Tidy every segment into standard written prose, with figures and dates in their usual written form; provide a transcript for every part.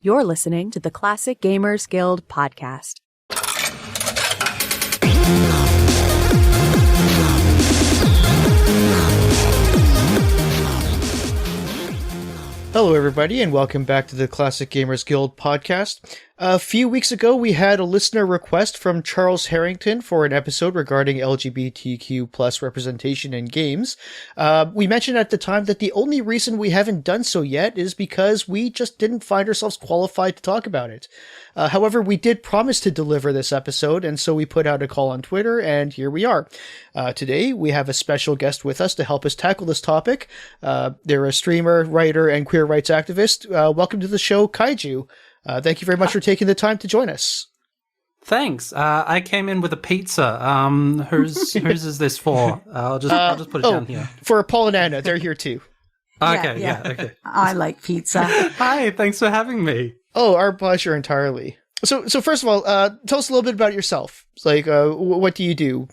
You're listening to the Classic Gamers Guild podcast. Hello everybody and welcome back to the Classic Gamers Guild podcast. A few weeks ago we had a listener request from Charles Harrington for an episode regarding LGBTQ+ representation in games. We mentioned at the time that the only reason we haven't done so yet is because we just didn't find ourselves qualified to talk about it. However, we did promise to deliver this episode, and so we put out a call on Twitter, and here we are. Today, we have a special guest with us to help us tackle this topic. They're a streamer, writer, and queer rights activist. Welcome to the show, Kaiju. Thank you very much for taking the time to join us. Thanks. I came in with a pizza. Whose is this for? I'll just put it down here. For Paul and Anna, they're here too. Okay, yeah, okay. I like pizza. Hi, thanks for having me. Oh, our pleasure entirely. So first of all, tell us a little bit about yourself. Like, what do you do?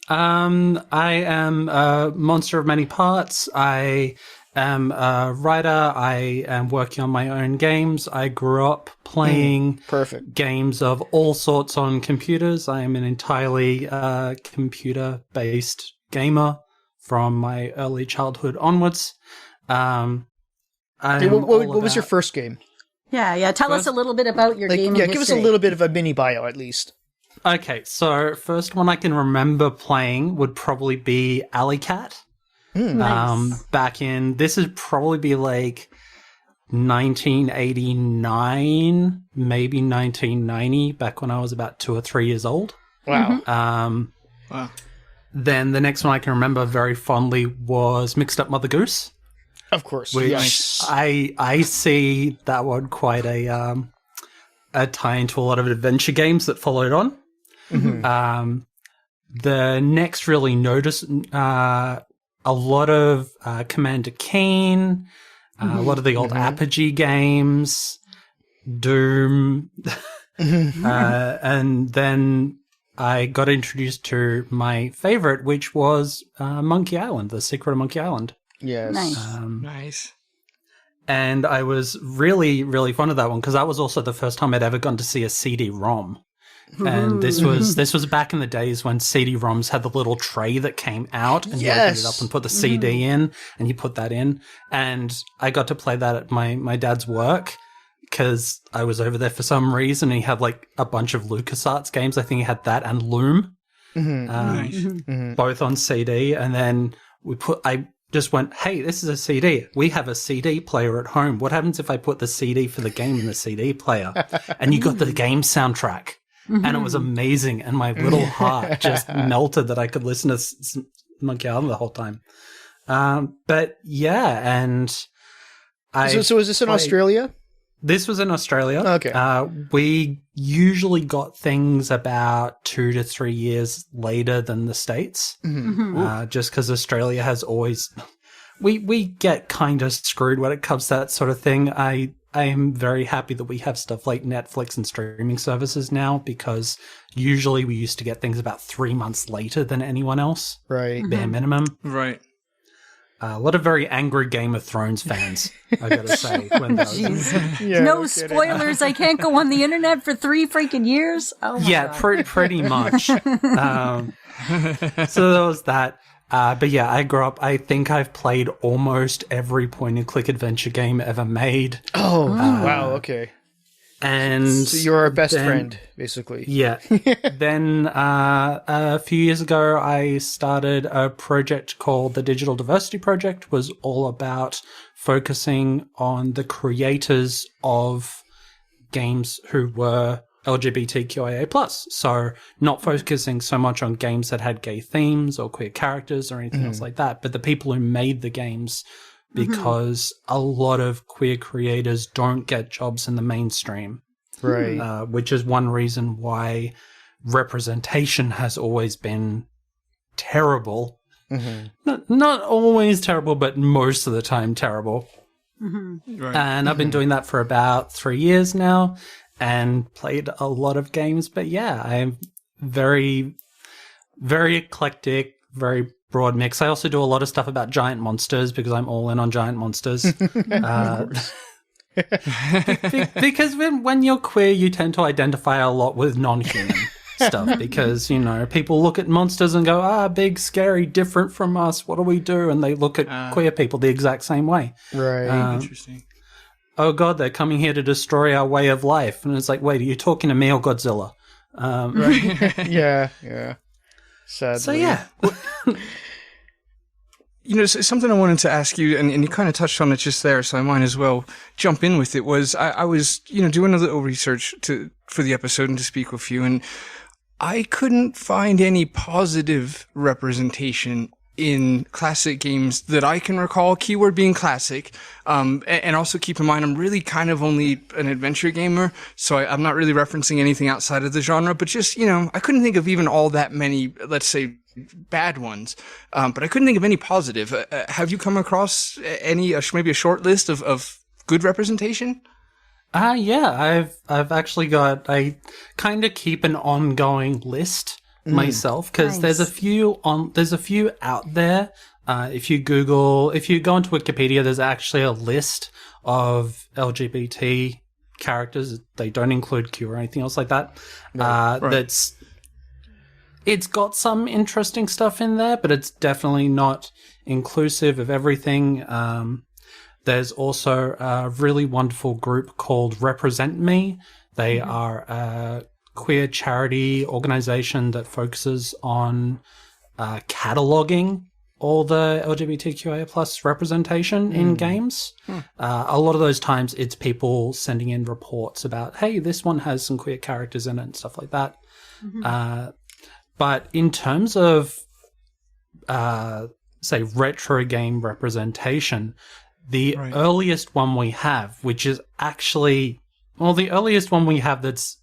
I am a monster of many parts. I am a writer. I am working on my own games. I grew up playing games of all sorts on computers. I am an entirely computer-based gamer from my early childhood onwards. What was your first game? Yeah. Tell us a little bit about your gaming history. Give us a little bit of a mini bio, at least. Okay, so first one I can remember playing would probably be Alley Cat. Nice. This would probably be like 1989, maybe 1990, back when I was about 2 or 3 years old. Wow. Wow. Then the next one I can remember very fondly was Mixed Up Mother Goose. Of course. Which yes. I see that one quite a tie into a lot of adventure games that followed on. Mm-hmm. The next really noticed a lot of Commander Keen, a lot of the old Apogee games, Doom, and then I got introduced to my favorite, which was Monkey Island, The Secret of Monkey Island. Yes. Nice. Nice. And I was really, really fond of that one because that was also the first time I'd ever gone to see a CD-ROM. And this was back in the days when CD-ROMs had the little tray that came out and you opened it up and put the CD in and you put that in. And I got to play that at my dad's work because I was over there for some reason and he had like a bunch of LucasArts games. I think he had that and Loom, both on CD. And then I just went, hey, this is a CD. We have a CD player at home. What happens if I put the CD for the game in the CD player? And you got the game soundtrack. And it was amazing. And my little heart just melted that I could listen to Monkey Island the whole time. But yeah, and So is this in Australia? This was in Australia. Okay. We usually got things about 2 to 3 years later than the States, just because Australia has always... We get kind of screwed when it comes to that sort of thing. I am very happy that we have stuff like Netflix and streaming services now, because usually we used to get things about 3 months later than anyone else. Right. Bare minimum. Right. A lot of very angry Game of Thrones fans, I gotta say. When No spoilers. I can't go on the internet for 3 freaking years. Oh my God. Pretty much. So there was that. But yeah, I grew up. I think I've played almost every point-and-click adventure game ever made. Oh, wow. Okay. And so you're our best friend, basically. Yeah. Then a few years ago, I started a project called the Digital Diversity Project. Was all about focusing on the creators of games who were LGBTQIA+. So not focusing so much on games that had gay themes or queer characters or anything else like that, but the people who made the games, because a lot of queer creators don't get jobs in the mainstream. Right. Which is one reason why representation has always been terrible. Not always terrible, but most of the time terrible. Right. And I've been doing that for about 3 years now and played a lot of games. But yeah, I'm very, very eclectic, very broad mix. I also do a lot of stuff about giant monsters because I'm all in on giant monsters. Because when you're queer, you tend to identify a lot with non-human stuff because, people look at monsters and go, big, scary, different from us. What do we do? And they look at queer people the exact same way. Right. Interesting. Oh, God, they're coming here to destroy our way of life. And it's like, wait, are you talking to me or Godzilla? Right. Yeah. Sadly. So, yeah. Something I wanted to ask you, and you kind of touched on it just there, so I might as well jump in with it, was I was, doing a little research for the episode and to speak with you, and I couldn't find any positive representation in classic games that I can recall, keyword being classic, and also keep in mind I'm really kind of only an adventure gamer, so I'm not really referencing anything outside of the genre, but just, I couldn't think of even all that many, let's say, bad ones, but I couldn't think of any positive. Have you come across any, maybe a short list of good representation? Yeah, I've actually got, I kind of keep an ongoing list myself because there's a few out there. If you go into Wikipedia, there's actually a list of LGBT characters. They don't include Q or anything else like that. Right. It's got some interesting stuff in there, but it's definitely not inclusive of everything. There's also a really wonderful group called Represent Me. They are a queer charity organization that focuses on cataloging all the LGBTQIA plus representation in games. A lot of those times it's people sending in reports about, hey, this one has some queer characters in it and stuff like that. But in terms of, say, retro game representation, the earliest one we have, which is actually, the earliest one we have that's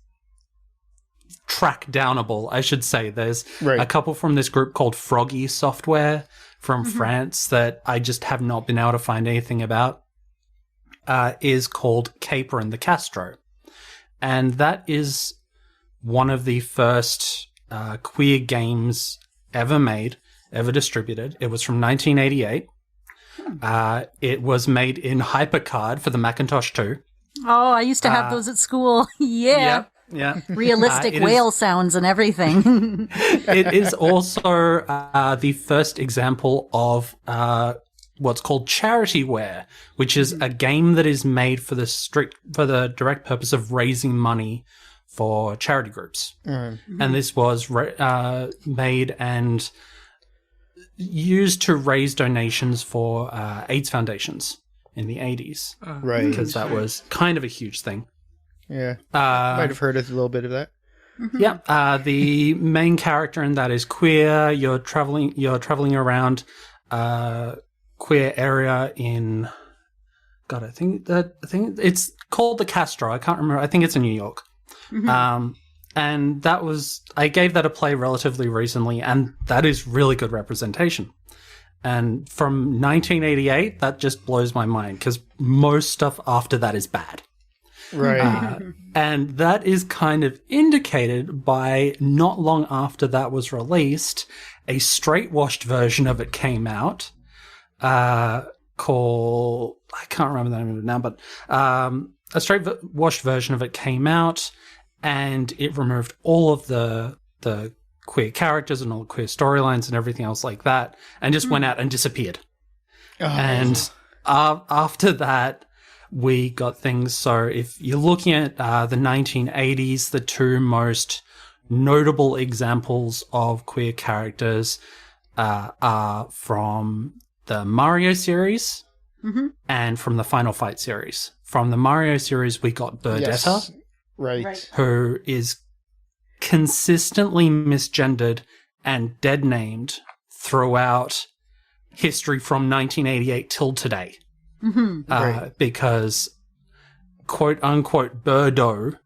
track downable, I should say. There's a couple from this group called Froggy Software from France that I just have not been able to find anything about, is called Caper and the Castro. And that is one of the first queer games ever made, ever distributed. It was from 1988. It was made in HyperCard for the Macintosh 2. Oh, I used to have those at school. Yeah. Realistic whale sounds and everything. It is also the first example of what's called charityware, which is a game that is made for the direct purpose of raising money for charity groups. And this was made and used to raise donations for AIDS foundations in the 80s. Right. Because that was kind of a huge thing. Yeah. Might have heard a little bit of that. Yeah. The main character in that is queer. You're traveling around queer area in, God, I think it's called the Castro. I can't remember. I think it's in New York. And that was, I gave that a play relatively recently, and that is really good representation. And from 1988, that just blows my mind because most stuff after that is bad. Right. And that is kind of indicated by not long after that was released, a straight-washed version of it came out called, I can't remember the name of it now, but a straight-washed version of it came out, and it removed all of the queer characters and all the queer storylines and everything else like that, and just went out and disappeared. And after that, we got things. So if you're looking at the 1980s, the two most notable examples of queer characters are from the Mario series and from the Final Fight series. From the Mario series, we got Burdetta, who is consistently misgendered and dead-named throughout history from 1988 till today. Because quote-unquote Birdo,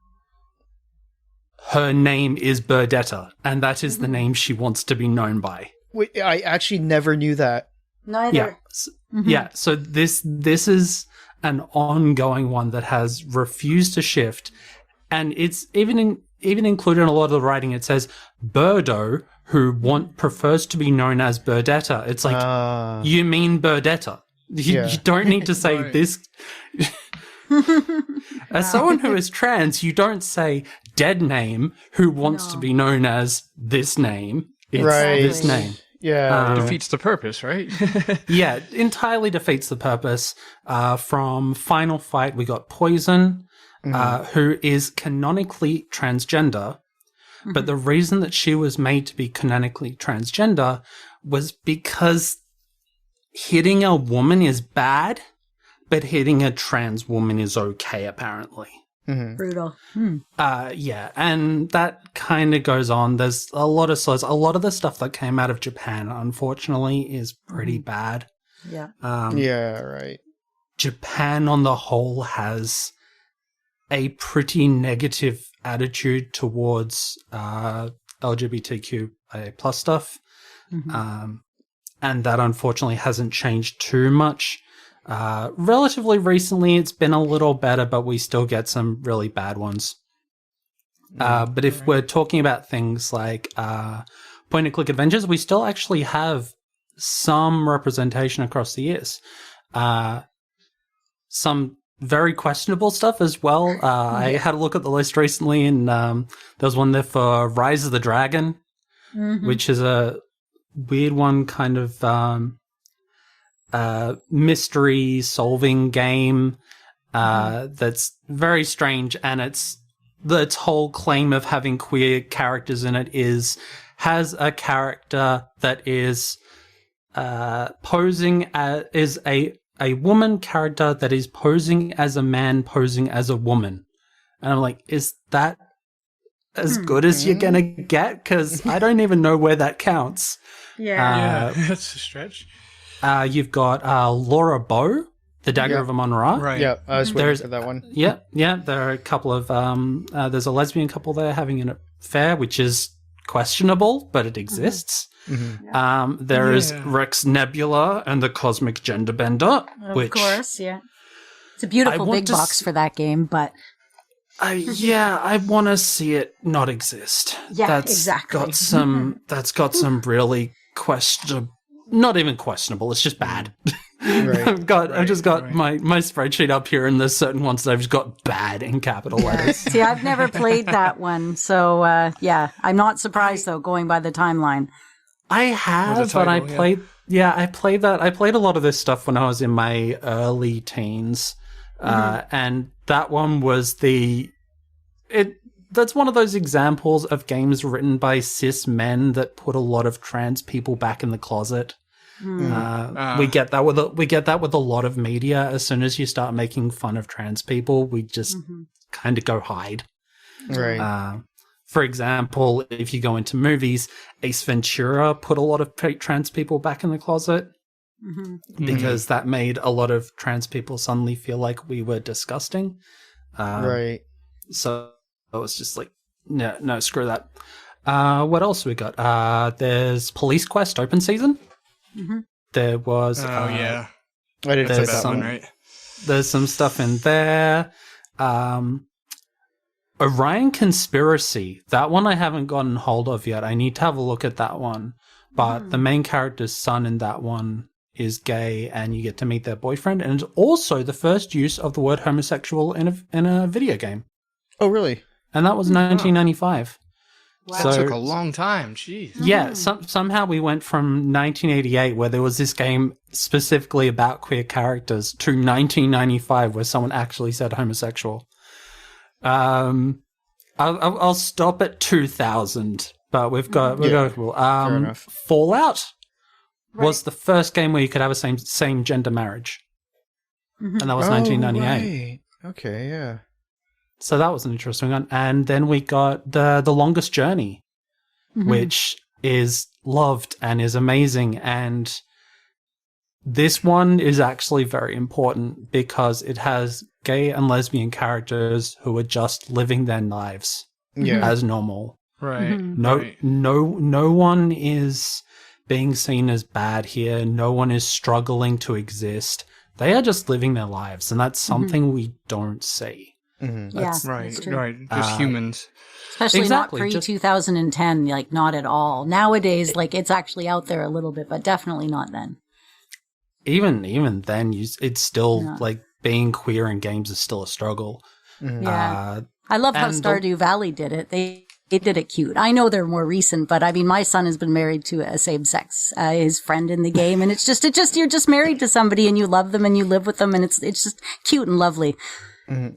her name is Burdetta, and that is the name she wants to be known by. Wait, I actually never knew that. Neither. Yeah, so this is an ongoing one that has refused to shift, and it's even included in a lot of the writing. It says Birdo, who prefers to be known as Burdetta. It's like, you mean Burdetta. You don't need to say this. As someone who is trans, you don't say dead name who wants to be known as this name. It's this name. Yeah. Defeats the purpose, right? Yeah, it entirely defeats the purpose. From Final Fight, we got Poison, who is canonically transgender. But the reason that she was made to be canonically transgender was because hitting a woman is bad, but hitting a trans woman is okay, apparently. Brutal. Yeah, and that kind of goes on. There's a lot of the stuff that came out of Japan, unfortunately, is pretty bad. Yeah. Yeah, right. Japan on the whole has a pretty negative attitude towards LGBTQIA plus stuff. And that unfortunately hasn't changed too much. Relatively recently, it's been a little better, but we still get some really bad ones. But if we're talking about things like point-and-click adventures, we still actually have some representation across the years. Some very questionable stuff as well. I had a look at the list recently, and there was one there for Rise of the Dragon, which is a weird one, kind of mystery solving game that's very strange, and its whole claim of having queer characters in it has a character that is posing as a woman character that is posing as a man posing as a woman. And I'm like, is that as good as you're gonna get? Because I don't even know where that counts. Yeah, that's a stretch. You've got Laura Bow, the Dagger of Amon-Ra. Right. Yeah, I was waiting for that one. Yeah. There are a couple of there's a lesbian couple there having an affair, which is questionable, but it exists. There is Rex Nebula and the Cosmic Gender Bender, Of course, yeah. It's a beautiful big box for that game, but I want to see it not exist. Yeah, exactly. That's got some really questionable. Not even questionable. It's just bad. Right. I've just got my spreadsheet up here, and there's certain ones that I've just got bad in capital letters. See, I've never played that one, so I'm not surprised though. Going by the timeline, I have, but I played. Yeah, I played that. I played a lot of this stuff when I was in my early teens, and that one was That's one of those examples of games written by cis men that put a lot of trans people back in the closet. We get that with a lot of media. As soon as you start making fun of trans people, we just kind of go hide. Right. For example, if you go into movies, Ace Ventura put a lot of trans people back in the closet because that made a lot of trans people suddenly feel like we were disgusting. Right. So it was just like, no, screw that. What else we got? There's Police Quest Open Season. There was... I didn't play that one, right? There's some stuff in there. Orion Conspiracy. That one I haven't gotten hold of yet. I need to have a look at that one. But the main character's son in that one is gay, and you get to meet their boyfriend. And it's also the first use of the word homosexual in a video game. Oh, really? And that was 1995. Wow. That took a long time. Jeez. Yeah, somehow we went from 1988, where there was this game specifically about queer characters, to 1995, where someone actually said homosexual. I'll stop at 2000, but we've got fair enough. Fallout was the first game where you could have a same gender marriage, and that was 1998. Right. Okay, yeah. So that was an interesting one. And then we got the Longest Journey, which is loved and is amazing. And this one is actually very important because it has gay and lesbian characters who are just living their lives as normal. Right. No one is being seen as bad here. No one is struggling to exist. They are just living their lives. And that's something we don't see. That's right. Just humans. Especially not pre-2010, like not at all. Nowadays, like it's actually out there a little bit, but definitely not then. Even then, it's still like being queer in games is still a struggle. Yeah. I love how and Stardew Valley did it. They did it cute. I know they're more recent, but I mean, my son has been married to a same-sex, his friend in the game, and it's just you're just married to somebody and you love them and you live with them, and it's just cute and lovely.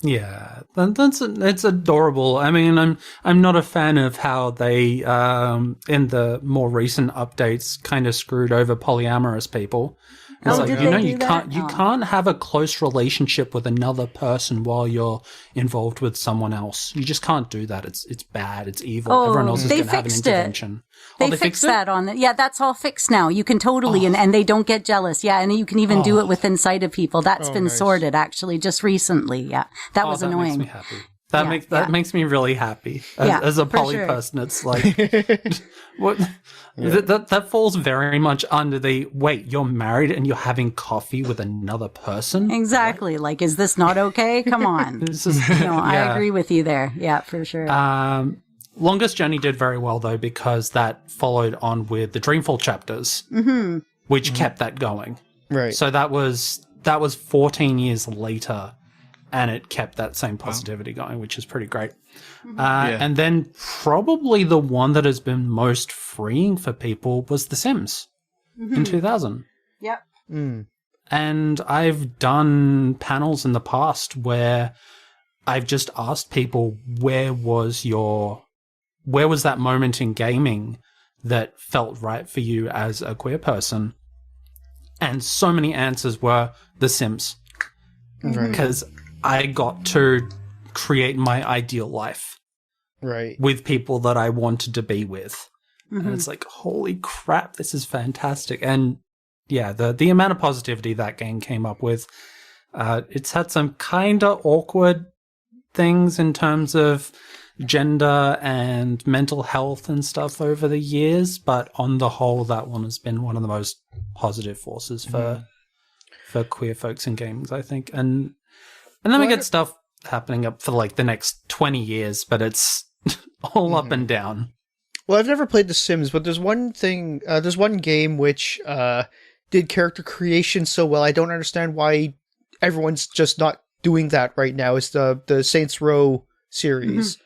Yeah, it's adorable. I mean, I'm not a fan of how they in the more recent updates kind of screwed over polyamorous people. It's like, did you know, they do you that? can't have a close relationship with another person while you're involved with someone else. You just can't do that. It's bad. It's evil. Oh, Everyone else is they going to have an fixed it. intervention. They They fixed it? that on it. Yeah, that's all fixed now. You can totally, and they don't get jealous. Yeah, and you can even do it within sight of people. That's been nice. sorted, actually, just recently. Yeah, that was that annoying. makes me happy. Yeah, That makes me really happy. Yeah, As a for poly sure. person, it's like what that falls very much under the wait. You're married and you're having coffee with another person. Exactly. Like, is this not okay? Come on. This is, No, I agree with you there. Yeah, for sure. Longest Journey did very well though because that followed on with the Dreamfall chapters, which kept that going. Right. So that was 14 years later, and it kept that same positivity going, which is pretty great. And then probably the one that has been most freeing for people was The Sims in 2000. Yep. And I've done panels in the past where I've just asked people, where was that moment in gaming that felt right for you as a queer person? And so many answers were The Sims. Because I got to create my ideal life with people that I wanted to be with. And it's like, holy crap, this is fantastic. And yeah, the amount of positivity that game came up with, it's had some kind of awkward things in terms of gender and mental health and stuff over the years, but on the whole, that one has been one of the most positive forces for queer folks in games, I think. And then we get stuff happening up for like the next 20 years, but it's all up and down. Well, I've never played The Sims, but there's one thing, there's one game which did character creation so well. I don't understand why everyone's just not doing that right now. It's the Saints Row series.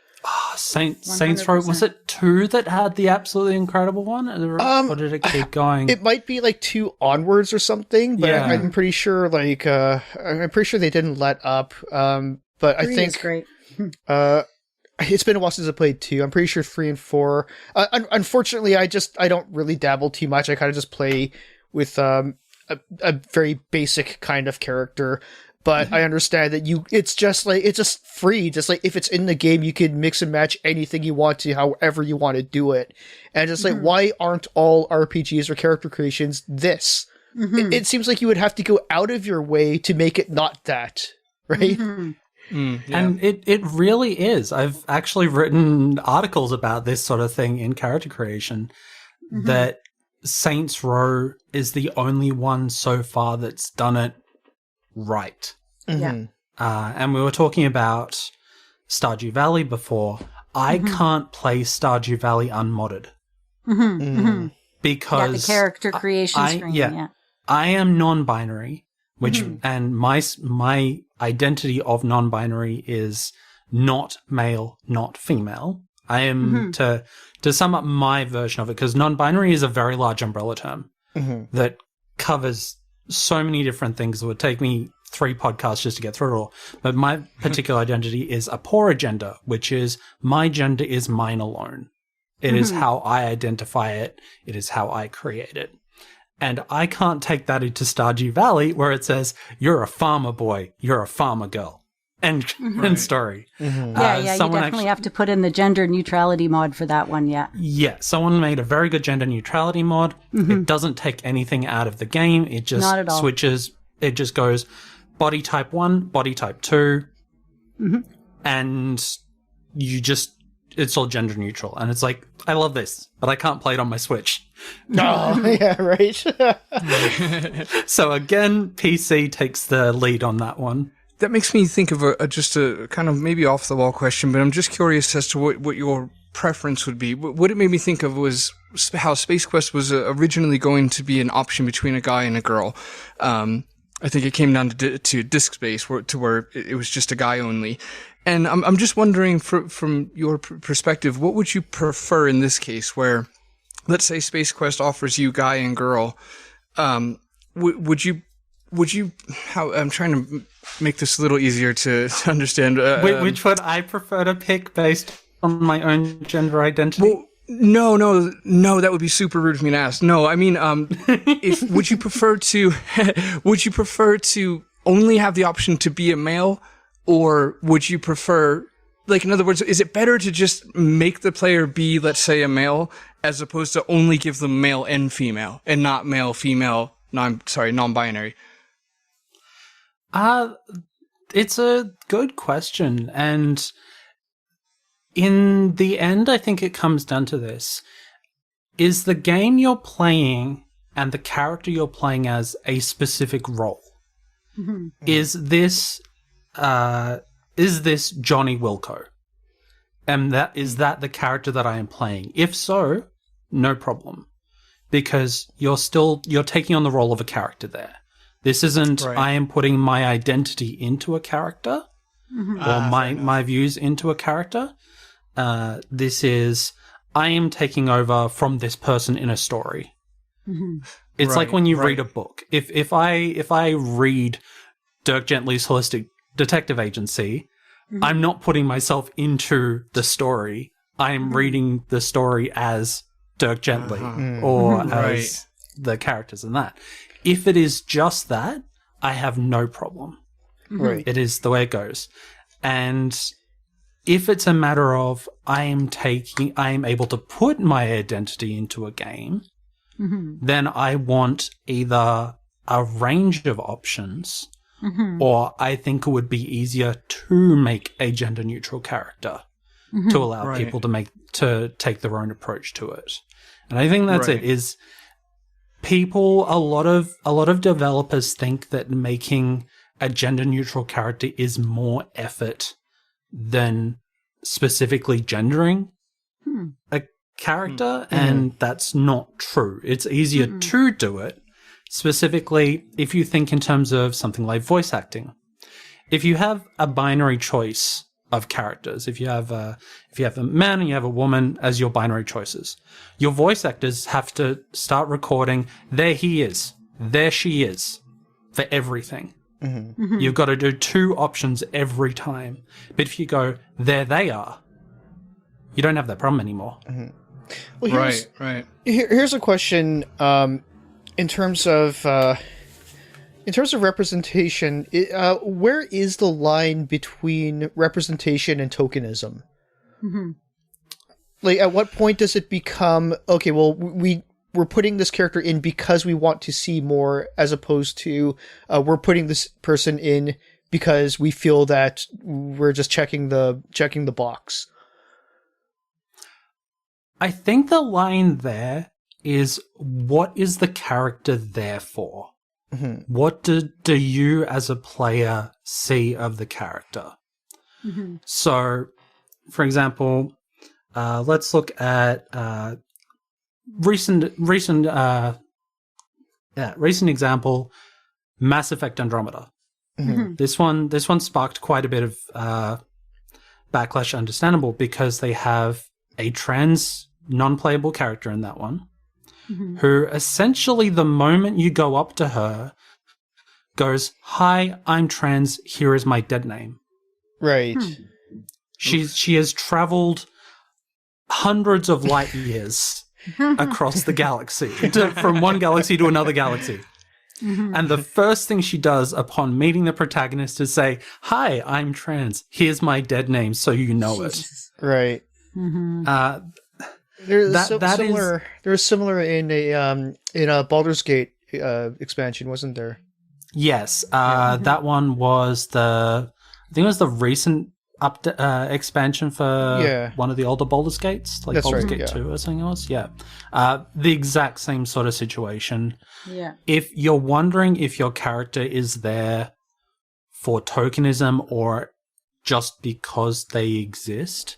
Saints Row, was it 2 that had the absolutely incredible one? Or did it keep going? It might be like 2 onwards or something, but I'm pretty sure they didn't let up. But I think is great. it's been a while since I played 2. I'm pretty sure 3 and 4. Unfortunately, I don't really dabble too much. I kind of just play with a very basic kind of character. But I understand that it's just free. Just like if it's in the game, you can mix and match anything you want to, however you want to do it. And just like, why aren't all RPGs or character creations this? It seems like you would have to go out of your way to make it not that, right? And it really is. I've actually written articles about this sort of thing in character creation, that Saints Row is the only one so far that's done it right. Yeah. And we were talking about Stardew Valley before. I can't play Stardew Valley unmodded. Because the character creation screen, I am non-binary, which and my identity of non-binary is not male, not female. I am to sum up my version of it, because non-binary is a very large umbrella term that covers so many different things. It would take me 3 podcasts just to get through it all. But my particular identity is a poorer gender, which is my gender is mine alone. It is how I identify it. It is how I create it. And I can't take that into Stardew Valley where it says, you're a farmer boy, you're a farmer girl. End story. You definitely have to put in the gender neutrality mod for that one, Yeah, someone made a very good gender neutrality mod. It doesn't take anything out of the game. It just Not at all. switches. It just goes body type 1, body type 2, and it's all gender neutral. And it's like, I love this, but I can't play it on my Switch. Oh, yeah, right. So again, PC takes the lead on that one. That makes me think of just a kind of maybe off the wall question, but I'm just curious as to what your preference would be. What it made me think of was how Space Quest was originally going to be an option between a guy and a girl. I think it came down to disk space, where it was just a guy only. And I'm just wondering, from your perspective, what would you prefer in this case, where, let's say, Space Quest offers you guy and girl, would you? How I'm trying to make this a little easier to understand. Which would I prefer to pick based on my own gender identity? Well, no, that would be super rude of me to ask. No, I mean, would you prefer to only have the option to be a male, or would you prefer, like, in other words, is it better to just make the player be, let's say, a male, as opposed to only give them male and female, and not male, female, non-binary? It's a good question, and in the end, I think it comes down to this. Is the game you're playing and the character you're playing as a specific role? Mm-hmm. Is this Johnny Wilco? And is that the character that I am playing? If so, no problem. Because you're taking on the role of a character there. This isn't right. I am putting my identity into a character, mm-hmm. or my views into a character. This is, I am taking over from this person in a story. Mm-hmm. It's like when you read a book. If I read Dirk Gently's Holistic Detective Agency, mm-hmm. I'm not putting myself into the story. I am reading the story as Dirk Gently or as the characters in that. If it is just that, I have no problem. Right. It is the way it goes. And if it's a matter of I am able to put my identity into a game, mm-hmm. then I want either a range of options, mm-hmm. or I think it would be easier to make a gender neutral character, mm-hmm. to allow people to take their own approach to it. And I think that's it. Is people, a lot of developers think that making a gender neutral character is more effort than specifically gendering a character, and that's not true. It's easier to do it, specifically if you think in terms of something like voice acting. If you have a binary choice of characters, if you have a man and you have a woman as your binary choices, your voice actors have to start recording, there he is, there she is, for everything. Mm-hmm. Mm-hmm. You've got to do 2 options every time. But if you go, there they are, you don't have that problem anymore. Mm-hmm. Well, here's a question. In terms of representation, where is the line between representation and tokenism? Mm-hmm. Like, at what point does it become, okay, well, we're putting this character in because we want to see more, as opposed to we're putting this person in because we feel that we're just checking the box? I think the line there is, what is the character there for? Mm-hmm. What do you as a player see of the character? Mm-hmm. So, for example, let's look at recent example, Mass Effect Andromeda. Mm-hmm. This one sparked quite a bit of backlash, understandable, because they have a trans non-playable character in that one, mm-hmm. who essentially, the moment you go up to her, goes, "Hi, I'm trans, here is my dead name." Right. She has traveled hundreds of light years across the galaxy, from one galaxy to another galaxy. Mm-hmm. And the first thing she does upon meeting the protagonist is say, "Hi, I'm trans, here's my dead name, so you know it." Right. Mm-hmm. There was similar in a Baldur's Gate expansion, wasn't there? Yes, that one was I think it was the recent expansion for one of the older Baldur's Gates, like Baldur's Gate 2 or something else. Yeah, the exact same sort of situation. Yeah. If you're wondering if your character is there for tokenism or just because they exist,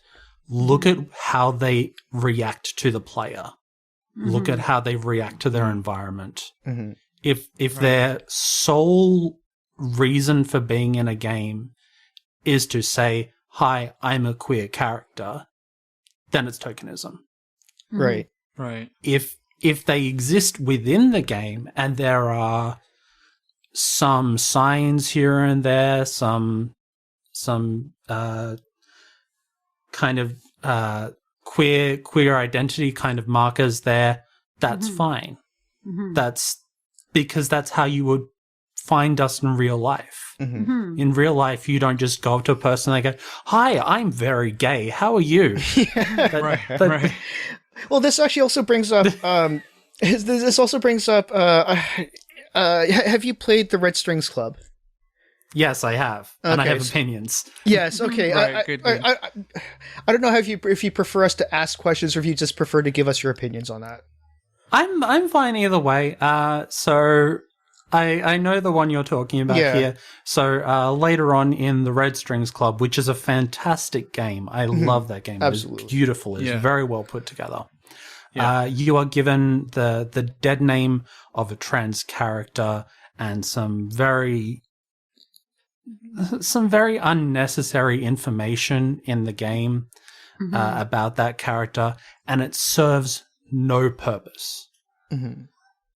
look at how they react to the player. Mm-hmm. Look at how they react to their environment. Mm-hmm. If their sole reason for being in a game is to say, "Hi, I'm a queer character," then it's tokenism. Right. Right. If they exist within the game and there are some signs here and there, some kind of queer identity kind of markers there, that's fine. That's because that's how you would find us in real life. In real life, you don't just go up to a person and they go, "Hi, I'm very gay. How are you?" Right. Well, this actually also brings up. This also brings up. Have you played the Red Strings Club? Yes, I have, and I Okay, have opinions. Yes. Okay. Right, good. I don't know if you prefer us to ask questions or if you just prefer to give us your opinions on that. I'm fine either way. So I know the one you're talking about here. So later on in the Red Strings Club, which is a fantastic game, I love that game. Absolutely. It's beautiful. It's Yeah. very well put together. Yeah. You are given the dead name of a trans character and some very unnecessary information in the game about that character, and it serves no purpose.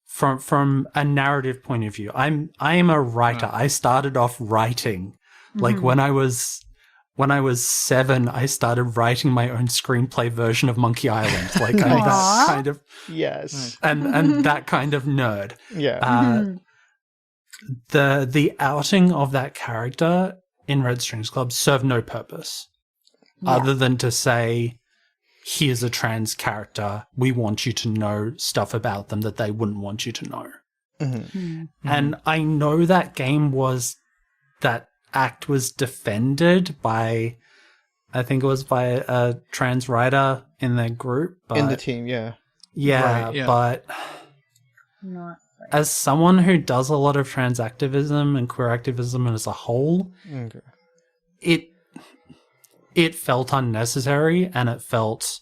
From a narrative point of view, I am a writer. I started off writing, like when I was 7, I started writing my own screenplay version of Monkey Island. Like I'm that kind of Yes. and that kind of nerd. Yeah. The outing of that character in Red Strings Club served no purpose other than to say, "Here's a trans character. We want you to know stuff about them that they wouldn't want you to know." And I know that act was defended by, I think it was by a trans writer in their group. But, In the team, yeah. Yeah, Right, yeah. but as someone who does a lot of trans activism and queer activism as a whole, it felt unnecessary, and it felt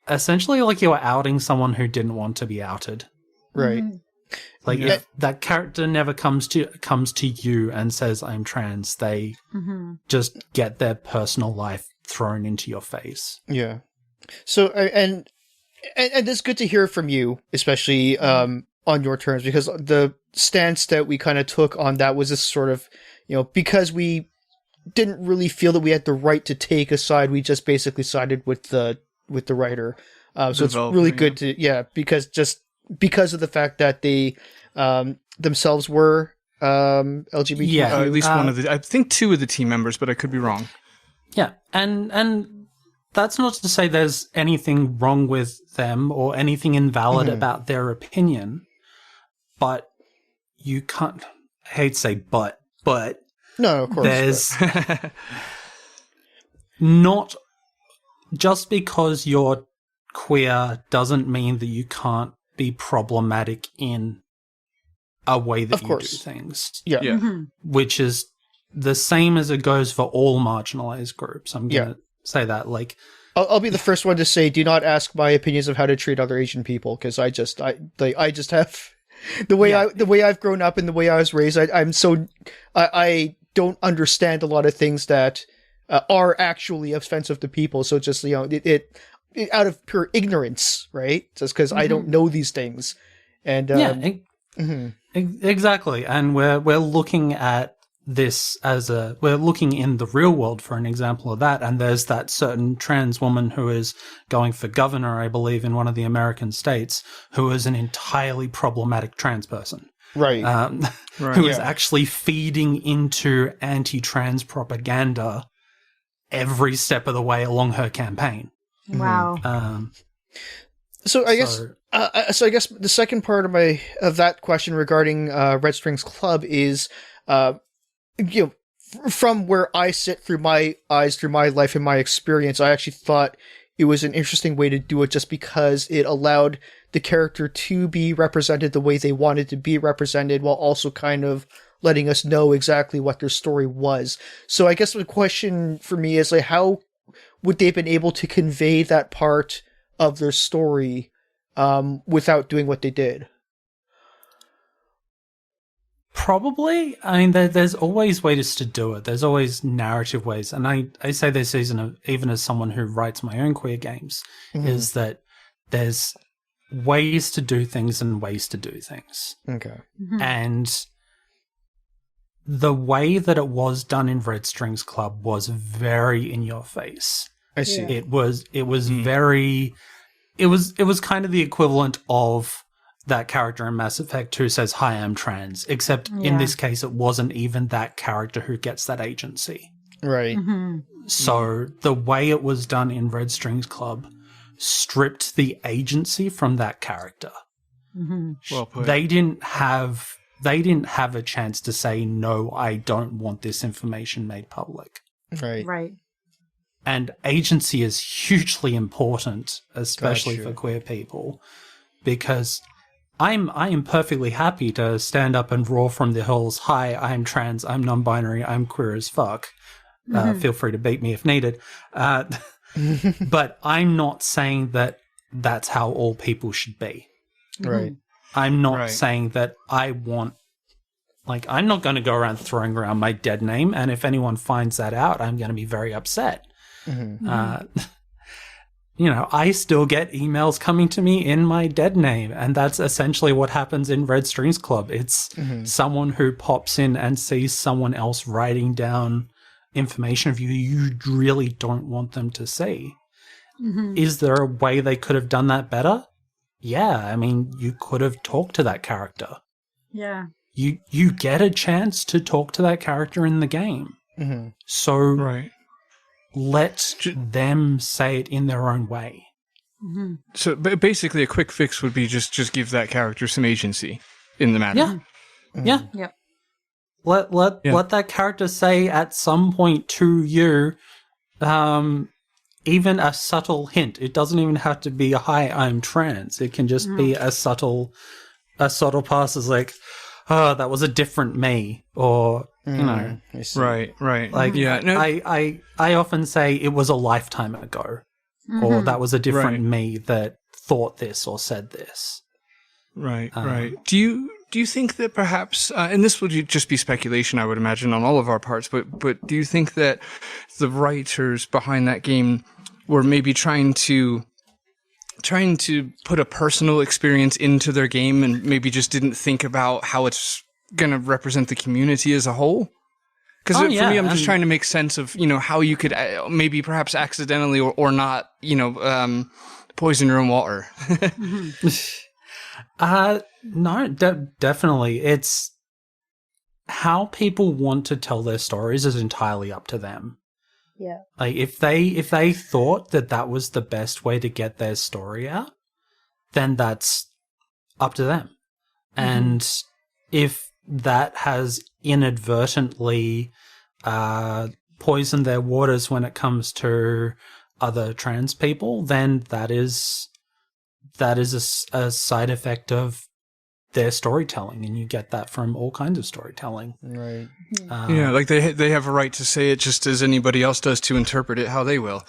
essentially like you were outing someone who didn't want to be outed. Right. Like if that character never comes to you and says, "I'm trans," they just get their personal life thrown into your face. Yeah. So and it's good to hear from you, especially on your terms, because the stance that we kind of took on that was this sort of, because we didn't really feel that we had the right to take a side, we just basically sided with the writer. So it's really good to because of the fact that they themselves were LGBT. Yeah. At least one of the, I think 2 of the team members, but I could be wrong. Yeah, and that's not to say there's anything wrong with them or anything invalid about their opinion, but you can't. I hate to say but No, of course. there's not just because you're queer doesn't mean that you can't be problematic in a way that you do things. Yeah. Yeah. Which is the same as it goes for all marginalized groups. I'm going to say that. Like, I'll be the first one to say, do not ask my opinions of how to treat other Asian people, because I just have the way I've grown up and the way I was raised. I don't understand a lot of things that are actually offensive to people. So just it out of pure ignorance, right? Just because I don't know these things, and exactly. And we're looking at this we're looking in the real world for an example of that. And there's that certain trans woman who is going for governor, I believe, in one of the American states, who is an entirely problematic trans person. Right. Who is actually feeding into anti-trans propaganda every step of the way along her campaign. Wow. So I guess the second part of that question regarding Red Strings Club is, from where I sit through my eyes, through my life and my experience, I actually thought it was an interesting way to do it, just because it allowed the character to be represented the way they wanted to be represented, while also kind of letting us know exactly what their story was. So I guess the question for me is, like, how would they have been able to convey that part of their story without doing what they did? Probably. I mean, there's always ways to do it. There's always narrative ways. And I say this even as someone who writes my own queer games, is that there's ways to do things and ways to do things. Okay. And the way that it was done in Red Strings Club was very in your face. I see. It was very, it was kind of the equivalent of that character in Mass Effect who says, "Hi, I'm trans," except in this case, it wasn't even that character who gets that agency. Right. So the way it was done in Red Strings Club stripped the agency from that character. Well put. They didn't have a chance to say, "No, I don't want this information made public." Right. Right. And agency is hugely important, especially Gotcha. for queer people, because I am perfectly happy to stand up and roar from the hills, "Hi, I'm trans, I'm non-binary, I'm queer as fuck. Feel free to beat me if needed." But I'm not saying that that's how all people should be. Right. I'm not Right. saying that I'm not going to go around throwing around my dead name, and if anyone finds that out, I'm going to be very upset. I still get emails coming to me in my dead name, and that's essentially what happens in Red Strings Club. It's someone who pops in and sees someone else writing down information of you really don't want them to see. Is there a way they could have done that better? Yeah, I mean, you could have talked to that character. Yeah. You get a chance to talk to that character in the game. So Right. let them say it in their own way. So basically, a quick fix would be just give that character some agency in the matter. Yeah. Yep. Let that character say at some point to you, even a subtle hint. It doesn't even have to be a "Hi, I'm trans." It can just be a subtle pass as like, "Oh, that was a different me," or I see. Right. like, yeah. No, I often say it was a lifetime ago, or that was a different me that thought this or said this. Right. Do you think that perhaps, and this would just be speculation, I would imagine, on all of our parts, but do you think that the writers behind that game were maybe trying to put a personal experience into their game and maybe just didn't think about how it's going to represent the community as a whole? Because for me, I'm just trying to make sense of, how you could maybe perhaps accidentally or not, poison your own water. No, definitely. It's how people want to tell their stories is entirely up to them. Yeah. Like if they thought that was the best way to get their story out, then that's up to them. And if that has inadvertently poisoned their waters when it comes to other trans people, then that is a side effect of their storytelling, and you get that from all kinds of storytelling. Right. Yeah, like they have a right to say it just as anybody else does to interpret it how they will.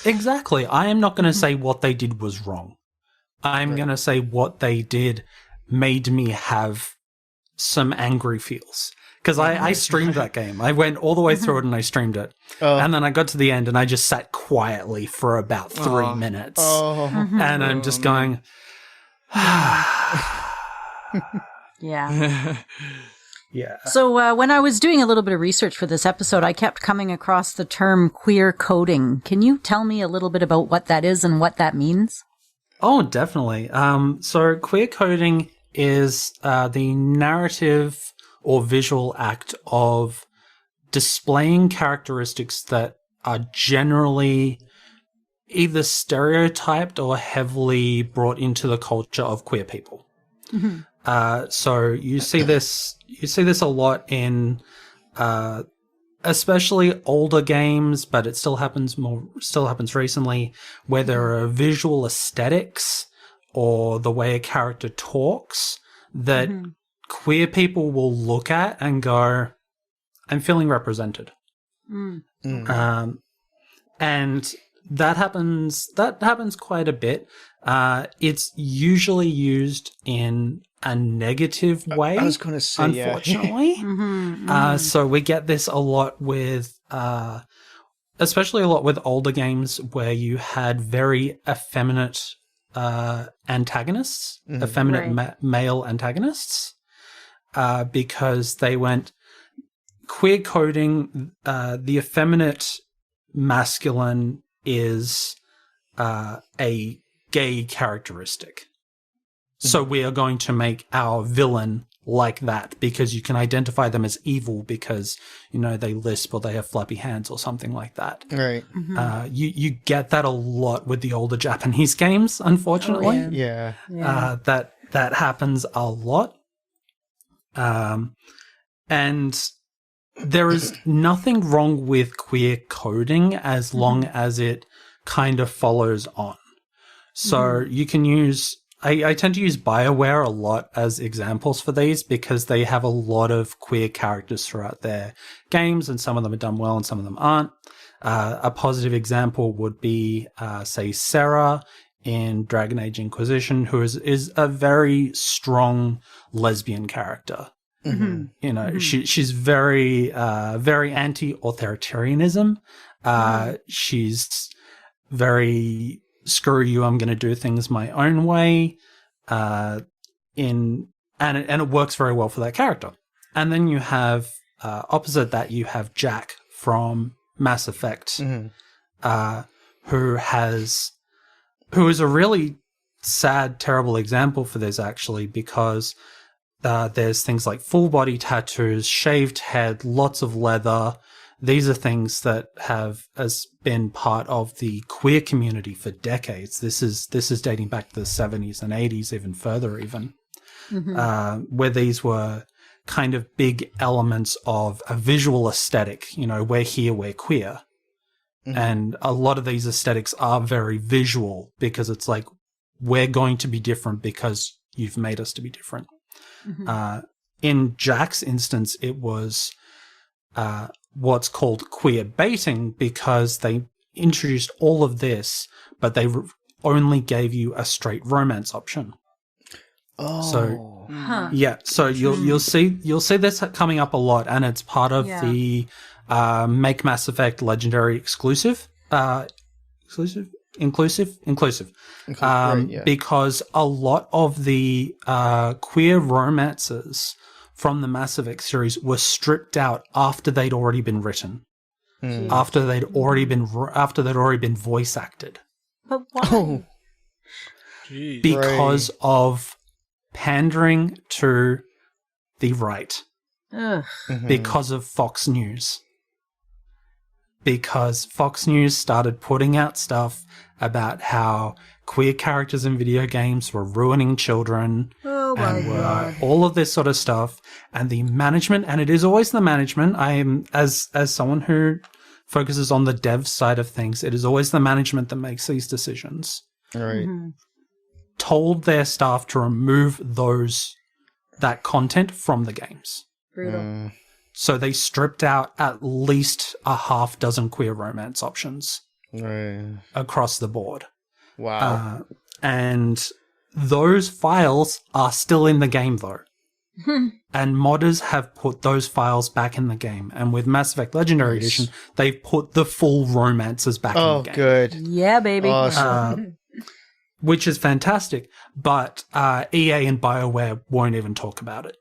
Exactly. I am not going to say what they did was wrong. I'm going to say what they did made me have some angry feels. Because I streamed that game. I went all the way through it and I streamed it. And then I got to the end and I just sat quietly for about 3 minutes. And I'm just going... Yeah. Yeah. So when I was doing a little bit of research for this episode, I kept coming across the term queer coding. Can you tell me a little bit about what that is and what that means? Oh, definitely. So queer coding is the narrative or visual act of displaying characteristics that are generally either stereotyped or heavily brought into the culture of queer people. So you see this a lot in especially older games, but it still happens recently, where there are visual aesthetics or the way a character talks that queer people will look at and go, "I'm feeling represented." And that happens quite a bit. It's usually used in a negative way. I was going to say, unfortunately. So we get this a lot with, especially a lot with older games where you had very effeminate antagonists, effeminate male antagonists, because they went queer coding. The effeminate masculine is a gay characteristic. So we are going to make our villain like that because you can identify them as evil because, you know, they lisp or they have floppy hands or something like that. Right. You get that a lot with the older Japanese games, unfortunately. Oh, Yeah. That happens a lot. And there is nothing wrong with queer coding as long as it kind of follows on. So you can use... I tend to use BioWare a lot as examples for these because they have a lot of queer characters throughout their games, and some of them are done well and some of them aren't. A positive example would be, say, Sarah in Dragon Age Inquisition, who is a very strong lesbian character. You know, she's very anti-authoritarianism. She's very... screw you, I'm going to do things my own way, and it works very well for that character. And then you have, opposite that, you have Jack from Mass Effect, who is a really sad, terrible example for this, actually, because there's things like full body tattoos, shaved head, lots of leather. These are things that has been part of the queer community for decades. This is dating back to the 70s and 80s, even further, where these were kind of big elements of a visual aesthetic. You know, we're here, we're queer. And a lot of these aesthetics are very visual because it's like, we're going to be different because you've made us to be different. In Jack's instance, it was... what's called queer baiting because they introduced all of this, but they only gave you a straight romance option. So you'll see this coming up a lot, and it's part of the Make Mass Effect Legendary exclusive, inclusive, because a lot of the queer romances from the Mass Effect series were stripped out after they'd already been written, after they'd already been voice acted. But why? Because of pandering to the right. Because of Fox News. Because Fox News started putting out stuff about how queer characters in video games were ruining children all of this sort of stuff, and the management, and it is always the management. I am, as someone who focuses on the dev side of things, it is always the management that makes these decisions. Right. Told their staff to remove that content from the games. Brutal. So they stripped out at least a half dozen queer romance options across the board. Wow. And those files are still in the game, though. And modders have put those files back in the game. And with Mass Effect Legendary Edition, they've put the full romances back in the game. Oh, good. Yeah, baby. Awesome. Which is fantastic. But EA and BioWare won't even talk about it.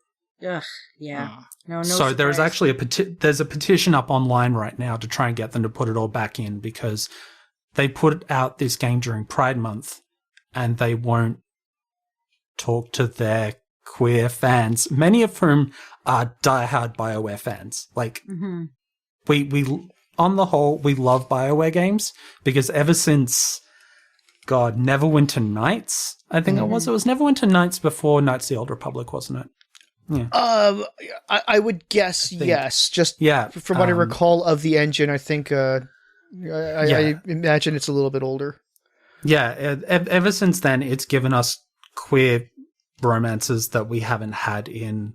Ugh, yeah. No so surprise. there's actually there's a petition up online right now to try and get them to put it all back in, because they put out this game during Pride Month and they won't talk to their queer fans, many of whom are diehard BioWare fans. Like, we on the whole, we love BioWare games because ever since, God, Neverwinter Nights, I think it was Neverwinter Nights before Knights of the Old Republic, wasn't it? Yeah. I would guess yes. Just from what I recall of the engine, I think I imagine it's a little bit older. Yeah, ever since then, it's given us queer romances that we haven't had in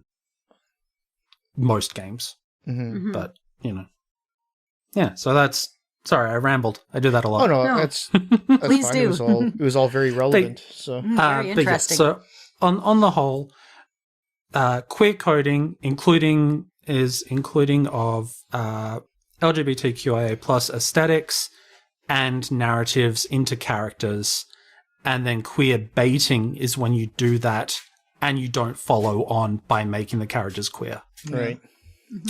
most games. But, you know. Yeah, so that's... Sorry, I rambled. I do that a lot. Oh, no. That's Please fine. do. It was all very relevant. Very interesting. So, on the whole, queer coding, including of LGBTQIA plus aesthetics and narratives into characters. And then queer baiting is when you do that and you don't follow on by making the characters queer. Right.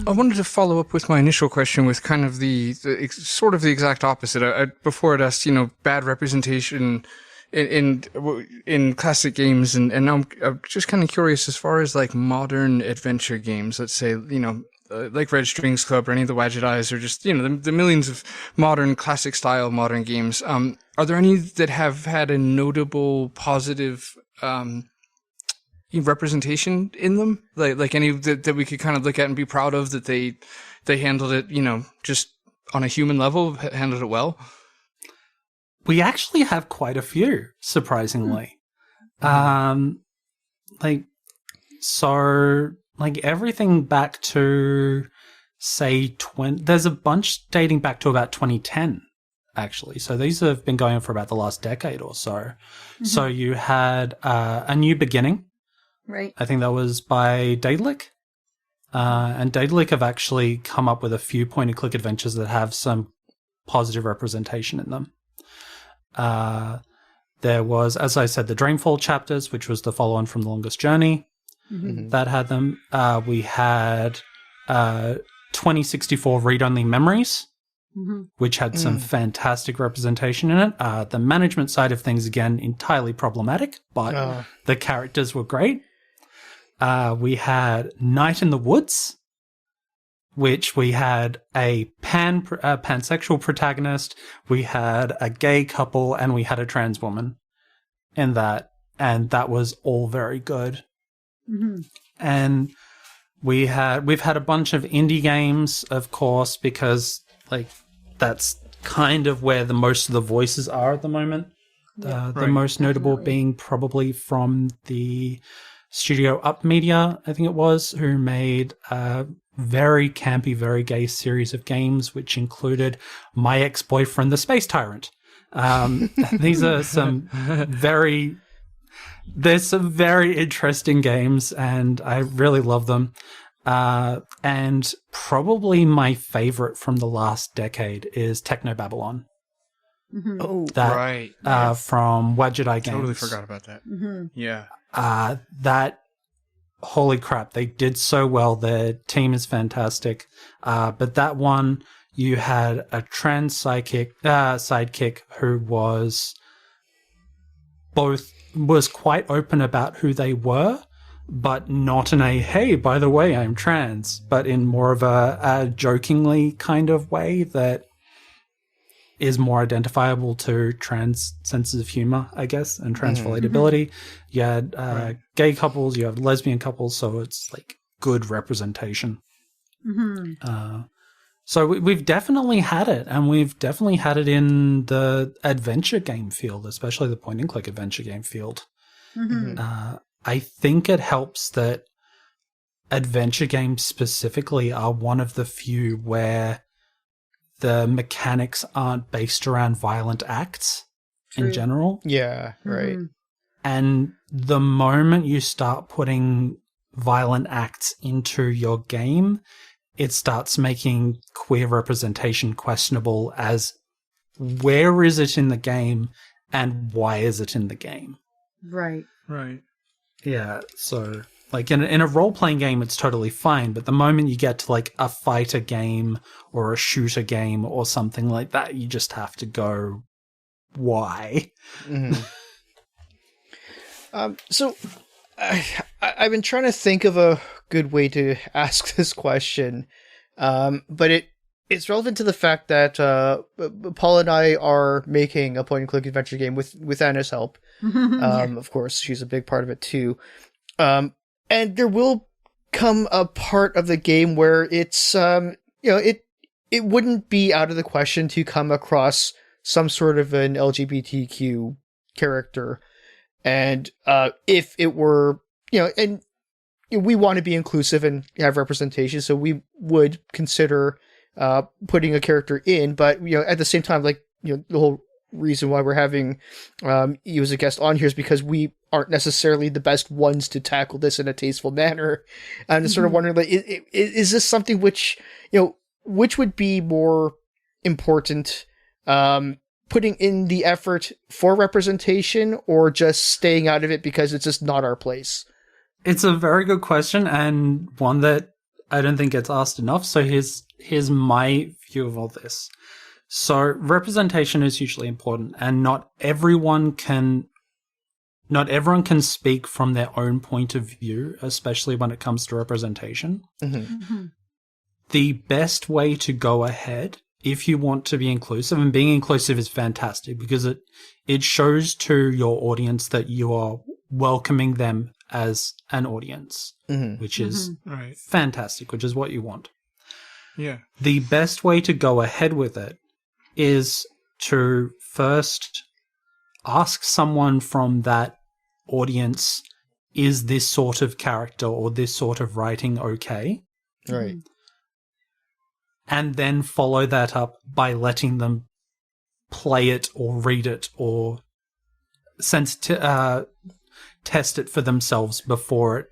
I wanted to follow up with my initial question with kind of the sort of the exact opposite. Before I'd asked, bad representation in classic games, and now I'm just kind of curious as far as like modern adventure games. Let's say, like Red Strings Club or any of the Wadget Eyes, or just the millions of modern classic style modern games. Are there any that have had a notable positive representation in them, like any that we could kind of look at and be proud of, that they handled it, just on a human level, handled it well? We actually have quite a few, surprisingly. Everything back to, say, there's a bunch dating back to about 2010, actually. So these have been going for about the last decade or so. Mm-hmm. So you had A New Beginning. Right. I think that was by Daedalic. And Daedalic have actually come up with a few point-and-click adventures that have some positive representation in them. There was, as I said, the Dreamfall chapters, which was the follow-on from The Longest Journey. Mm-hmm. That had them. We had 2064 Read-Only Memories, which had some fantastic representation in it. The management side of things, again, entirely problematic, but the characters were great. We had Night in the Woods, which we had a pansexual protagonist, we had a gay couple, and we had a trans woman in that, and that was all very good. Mm-hmm. And we've had a bunch of indie games, of course, because that's kind of where the most of the voices are at the moment. The most notable being probably from the studio Up Media, I think it was, who made a very campy, very gay series of games, which included My Ex-Boyfriend, the Space Tyrant. These are some very interesting games, and I really love them. And probably my favorite from the last decade is Techno Babylon. Mm-hmm. Oh, right. From Wadget Eye Games. Totally forgot about that. Mm-hmm. Yeah. Holy crap, they did so well. Their team is fantastic. But that one, you had a trans sidekick who was quite open about who they were, but not in a, hey, by the way, I'm trans, but in more of a jokingly kind of way that is more identifiable to trans senses of humor, I guess, and trans relatability. You had gay couples, you have lesbian couples, so it's like good representation. Mm-hmm. So we've definitely had it, and we've definitely had it in the adventure game field, especially the point-and-click adventure game field. Mm-hmm. I think it helps that adventure games specifically are one of the few where the mechanics aren't based around violent acts in general. Yeah, right. Mm-hmm. And the moment you start putting violent acts into your game, it starts making queer representation questionable as where is it in the game and why is it in the game? Right. Right. Yeah, so like in a role-playing game, it's totally fine, but the moment you get to like a fighter game or a shooter game or something like that, you just have to go, why? Mm-hmm. So I've been trying to think of a good way to ask this question, but it's relevant to the fact that Paul and I are making a point-and-click adventure game with Anna's help. Of course, she's a big part of it too. And there will come a part of the game where it's, it wouldn't be out of the question to come across some sort of an LGBTQ character. And if it were, and we want to be inclusive and have representation, so we would consider putting a character in. But, at the same time, like, the whole reason why we're having you as a guest on here is because we aren't necessarily the best ones to tackle this in a tasteful manner. I'm just sort of wondering, like, is this something which, which would be more important, putting in the effort for representation or just staying out of it because it's just not our place? It's a very good question, and one that I don't think gets asked enough. So here's my view of all this. So representation is hugely important, and not everyone can speak from their own point of view, especially when it comes to representation. The best way to go ahead, if you want to be inclusive, and being inclusive is fantastic because it shows to your audience that you are welcoming them as an audience, which is fantastic, which is what you want. Yeah. The best way to go ahead with it is to first ask someone from that audience, is this sort of character or this sort of writing okay? Right. And then follow that up by letting them play it or read it or test it for themselves before it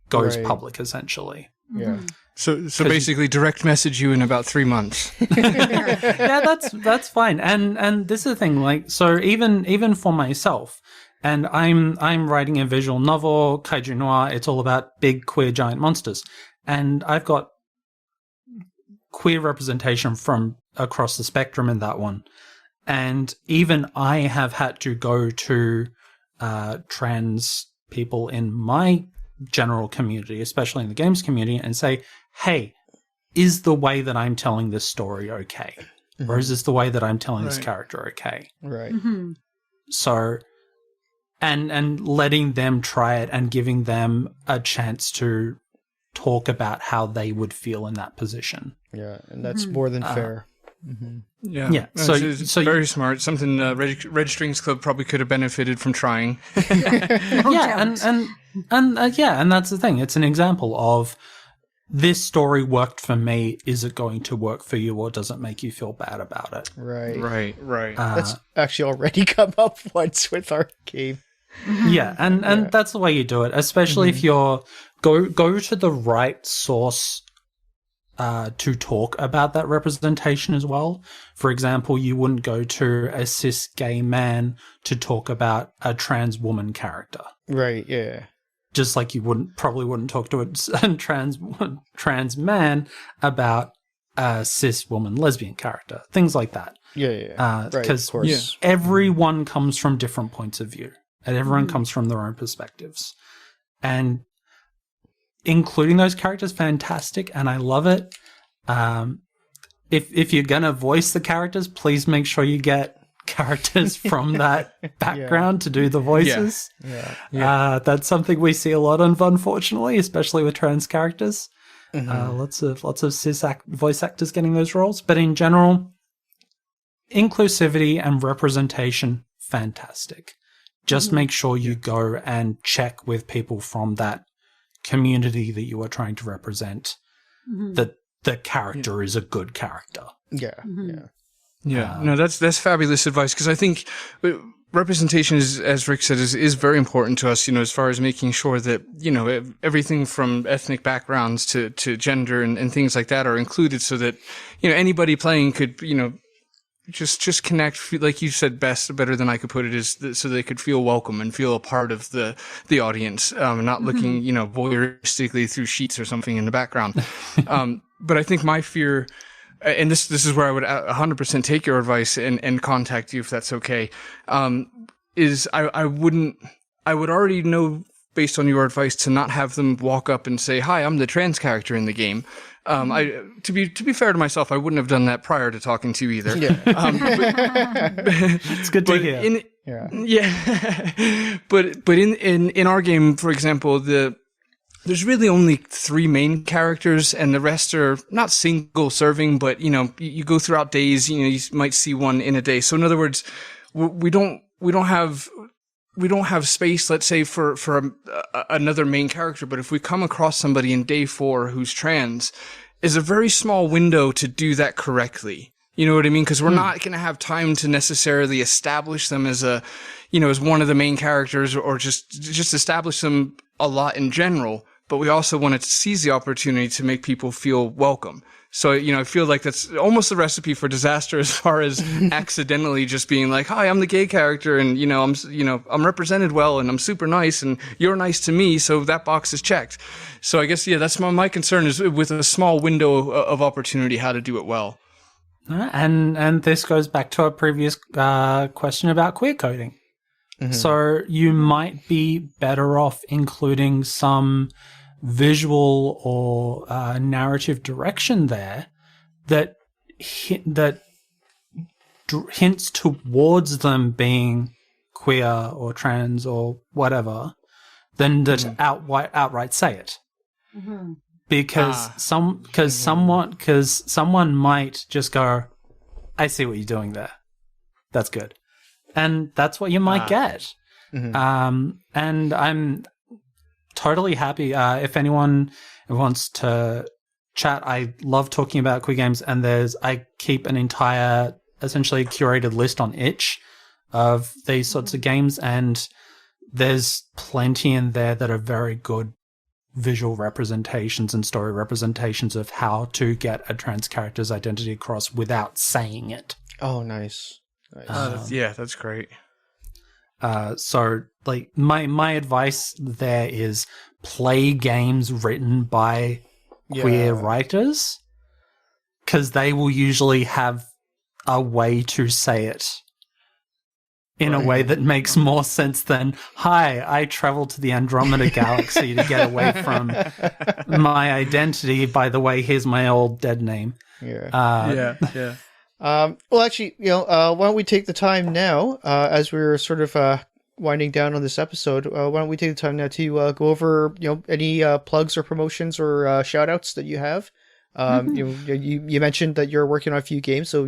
goes public, essentially. Yeah. So basically direct message you in about 3 months. Yeah, that's fine. And this is the thing, like, so even for myself, and I'm writing a visual novel, Kaiju Noir, it's all about big queer giant monsters. And I've got queer representation from across the spectrum in that one. And even I have had to go to trans people in my general community, especially in the games community, and say, hey, is the way that I'm telling this story okay? Or is this the way that I'm telling this character okay? Right. So, and letting them try it and giving them a chance to talk about how they would feel in that position. Yeah, and that's more than fair. Yeah. It's very smart. Something Red Strings Club probably could have benefited from trying. And that's the thing. It's an example of this story worked for me. Is it going to work for you, or does it make you feel bad about it? Right. That's That's actually already come up once with our game. Yeah, and that's the way you do it, especially if you're go to the right source to talk about that representation as well. For example, you wouldn't go to a cis gay man to talk about a trans woman character. Right, yeah. Just like you probably wouldn't talk to a trans man about a cis woman lesbian character. Things like that. Yeah. Because right, everyone comes from different points of view, and everyone comes from their own perspectives. And including those characters, fantastic, and I love it. If you're gonna voice the characters, please make sure you get characters from that background to do the voices. That's something we see a lot of, unfortunately, especially with trans characters. Lots of cis voice actors getting those roles, but in general, inclusivity and representation, fantastic. Just make sure you go and check with people from that community that you are trying to represent that the character is a good character. No, that's fabulous advice, because I think representation is, as Rick said, is very important to us, as far as making sure that, everything from ethnic backgrounds to gender and things like that are included, so that, anybody playing could, just connect, like you said better than I could put it, is so they could feel welcome and feel a part of the audience, not looking, voyeuristically through sheets or something in the background. But I think my fear, and this is where I would 100% take your advice and contact you if that's okay, is I would already know, based on your advice, to not have them walk up and say, "Hi, I'm the trans character in the game." To be fair to myself, I wouldn't have done that prior to talking to you either. It's good to hear. But in our game, for example, there's really only 3 main characters, and the rest are not single serving, but you go throughout days, you might see one in a day. So in other words, we don't have space, let's say, for another main character. But if we come across somebody in day 4 who's trans, is a very small window to do that correctly. You know what I mean? Because we're not going to have time to necessarily establish them as a, as one of the main characters, or just establish them a lot in general. But we also want to seize the opportunity to make people feel welcome. So, I feel like that's almost the recipe for disaster, as far as accidentally just being like, hi, I'm the gay character, and, I'm represented well, and I'm super nice, and you're nice to me, so that box is checked. So I guess, that's my concern, is with a small window of opportunity, how to do it well. And this goes back to our previous question about queer coding. Mm-hmm. So you might be better off including some visual or narrative direction there that hints towards them being queer or trans or whatever, than that outright say it. Mm-hmm. Because someone might just go, I see what you're doing there. That's good. And that's what you might get. Mm-hmm. And I'm totally happy. If anyone wants to chat, I love talking about queer games, and I keep an entire, essentially curated list on itch of these sorts of games, and there's plenty in there that are very good visual representations and story representations of how to get a trans character's identity across without saying it. Oh, nice. That's great. So, like, my advice there is play games written by queer writers, because they will usually have a way to say it in a way that makes more sense than, hi, I traveled to the Andromeda Galaxy to get away from my identity. By the way, here's my old dead name. Well, actually, why don't we take the time now, as we're sort of winding down on this episode, why don't we take the time now to go over, any plugs or promotions or shout-outs that you have? You mentioned that you're working on a few games, so,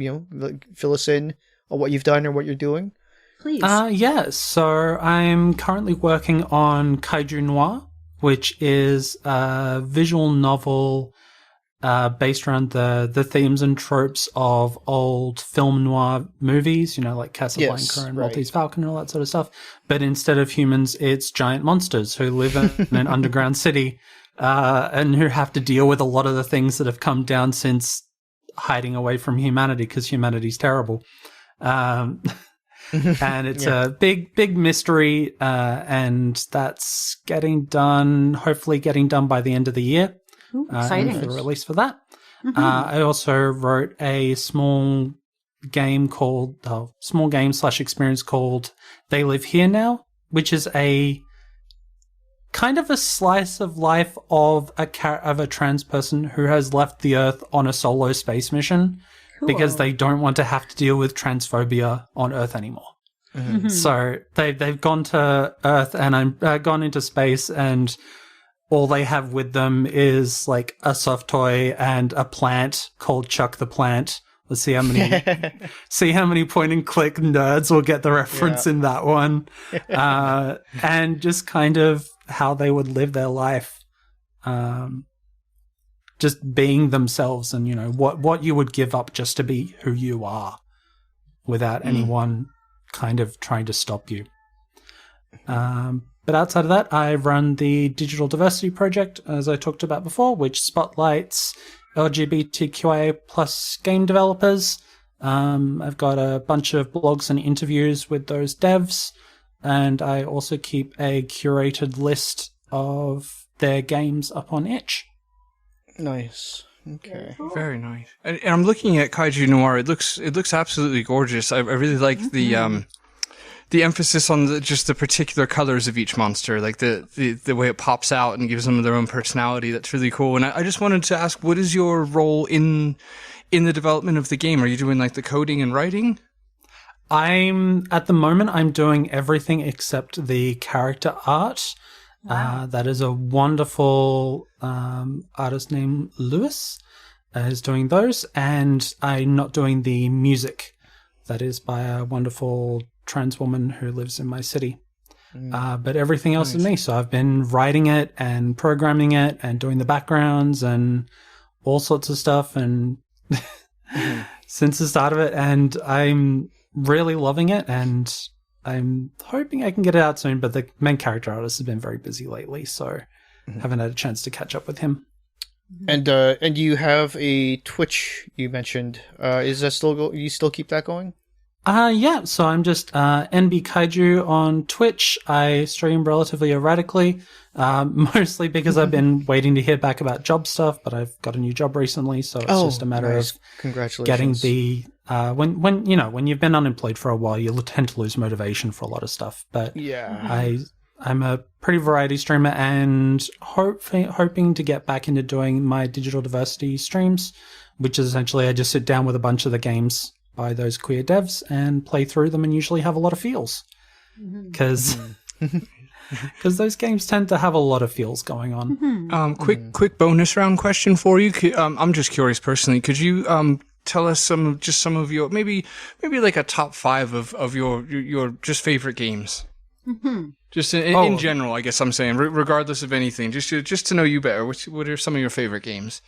fill us in on what you've done and what you're doing. Please. So I'm currently working on Kaiju Noir, which is a visual novel based around the themes and tropes of old film noir movies, like Casablanca and Maltese Falcon and all that sort of stuff. But instead of humans, it's giant monsters who live in an underground city and who have to deal with a lot of the things that have come down since hiding away from humanity, because humanity's terrible. And it's a big mystery, and that's hopefully getting done by the end of the year. Ooh, exciting. For the release for that. Mm-hmm. I also wrote a small game /experience called They Live Here Now, which is a kind of a slice of life of a trans person who has left the Earth on a solo space mission. Cool. Because they don't want to have to deal with transphobia on Earth anymore. Mm-hmm. So they've gone to Earth and gone into space, and all they have with them is like a soft toy and a plant called Chuck the Plant. Let's see how many point and click nerds will get the reference in that one. And just kind of how they would live their life. Just being themselves, and what you would give up just to be who you are without anyone kind of trying to stop you. But outside of that, I run the Digital Diversity Project, as I talked about before, which spotlights LGBTQIA plus game developers. I've got a bunch of blogs and interviews with those devs, and I also keep a curated list of their games up on itch. Nice. Okay. Very nice. And I'm looking at Kaiju Noir. It looks absolutely gorgeous. I really like the emphasis on just the particular colors of each monster, like the way it pops out and gives them their own personality. That's really cool. And I just wanted to ask, what is your role in the development of the game? Are you doing like the coding and writing? At the moment, I'm doing everything except the character art. Wow. That is a wonderful artist named Lewis is doing those, and I'm not doing the music. That is by a wonderful trans woman who lives in my city. But everything else is me. So I've been writing it and programming it and doing the backgrounds and all sorts of stuff. And since the start of it, and I'm really loving it, and I'm hoping I can get it out soon, but the main character artist has been very busy lately, so haven't had a chance to catch up with him. And you have a Twitch you mentioned. Is that still you still keep that going? Yeah, so I'm just NB Kaiju on Twitch. I stream relatively erratically, mostly because I've been waiting to hear back about job stuff, but I've got a new job recently, so it's just a matter of Congratulations. getting the when you've been unemployed for a while, you tend to lose motivation for a lot of stuff. But yeah, I'm a pretty variety streamer, and hoping to get back into doing my digital diversity streams, which is essentially I just sit down with a bunch of the games by those queer devs and play through them, and usually have a lot of feels because those games tend to have a lot of feels going on. Quick bonus round question for you. I'm just curious personally. Could you tell us some of your maybe like a top 5 of your just favorite games? Just in general, I guess I'm saying, regardless of anything, just to know you better. What are some of your favorite games?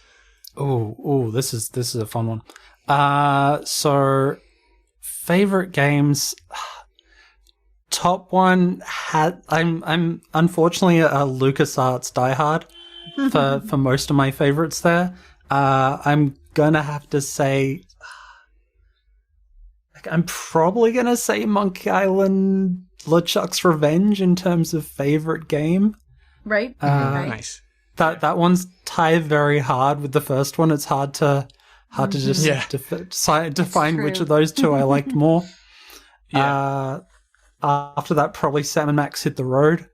Oh, this is a fun one. So favorite games. Top one I'm unfortunately a LucasArts diehard for most of my favorites there. I'm gonna have to say I'm probably gonna say Monkey Island LeChuck's Revenge in terms of favorite game. Right. Nice. That one's tied very hard with the first one. It's hard to just define which of those two I liked more. After that, probably Sam and Max Hit the Road,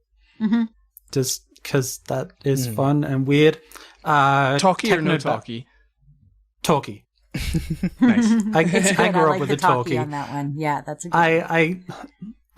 just because that is fun and weird. Talkie or no talkie? Talkie. Nice. I grew up like with the the talkie on that one. Yeah, that's a good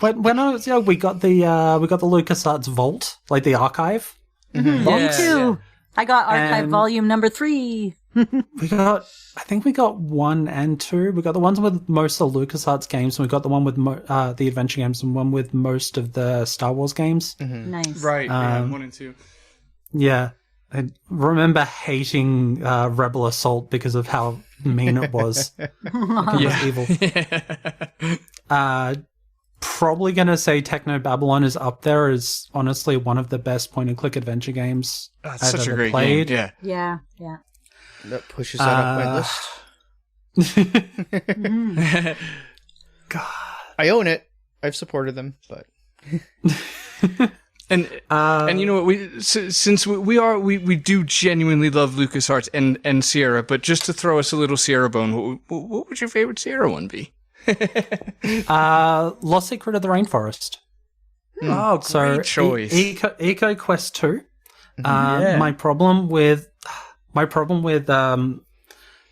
one. When I was young, we got the LucasArts Vault, like the archive. Me too. I got archive And- volume number 3. I think we got 1 and 2. We got the ones with most of the LucasArts games, and we got the one with the adventure games, and one with most of the Star Wars games. Nice. Right. 1 and 2. Yeah. I remember hating Rebel Assault because of how mean it was. It was evil. Probably going to say Techno Babylon is up there as honestly one of the best point-and-click adventure games I've Such a ever great played. game. Yeah. That pushes that up my list. God. I own it. I've supported them, but And you know what? Since we do genuinely love LucasArts and Sierra, but just to throw us a little Sierra bone, what would your favorite Sierra one be? Lost Secret of the Rainforest. Oh, great choice. Eco Quest 2. My problem with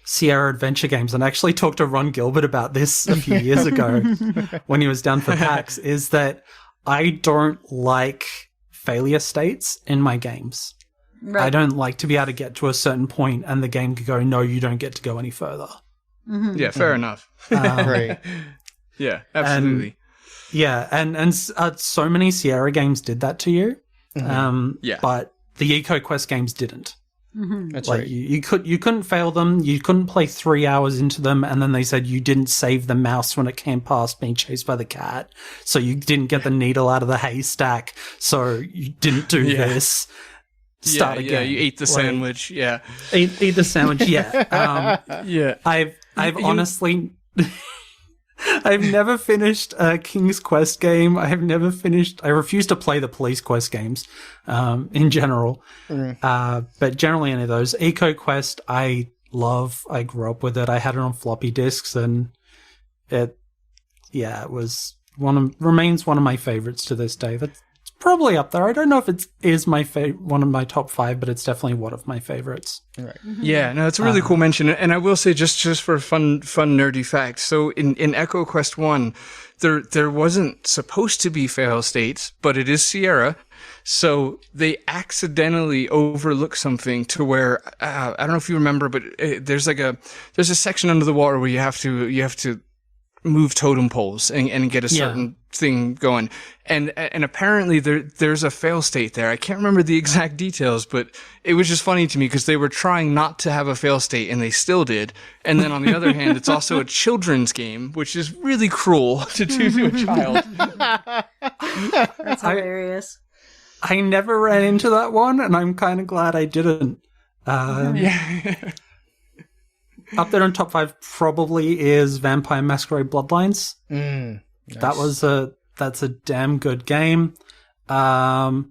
Sierra adventure games, and I actually talked to Ron Gilbert about this a few years ago when he was down for PAX, is that I don't like failure states in my games. Right. I don't like to be able to get to a certain point and the game could go, no, you don't get to go any further. Yeah, fair enough. right. Yeah, absolutely. And so many Sierra games did that to you. But the EcoQuest games didn't. That's like right. you couldn't fail them. You couldn't play 3 hours into them, and then they said you didn't save the mouse when it came past being chased by the cat, so you didn't get the needle out of the haystack, so you didn't do this. Start again. Yeah, you ate the sandwich. Yeah, eat the sandwich. Yeah. yeah. I've honestly. I've never finished a King's Quest game. I refuse to play the Police Quest games, in general. But generally any of those. Eco Quest, I love. I grew up with it. I had it on floppy disks, and it was remains one of my favorites to this day. It's probably up there. I don't know if it is one of my top 5, but it's definitely one of my favorites. Right. Yeah, no, it's a really cool mention. And I will say, just for fun nerdy facts. So in Echo Quest 1, there wasn't supposed to be fail states, but it is Sierra. So they accidentally overlook something to where, I don't know if you remember, but there's a section under the water where you have to move totem poles and get a certain thing going. And apparently there's a fail state there. I can't remember the exact details, but it was just funny to me because they were trying not to have a fail state and they still did. And then on the other hand, it's also a children's game, which is really cruel to do to a child. That's hilarious. I never ran into that one, and I'm kind of glad I didn't. Up there in top 5 probably is Vampire Masquerade Bloodlines. Nice. That's a damn good game. And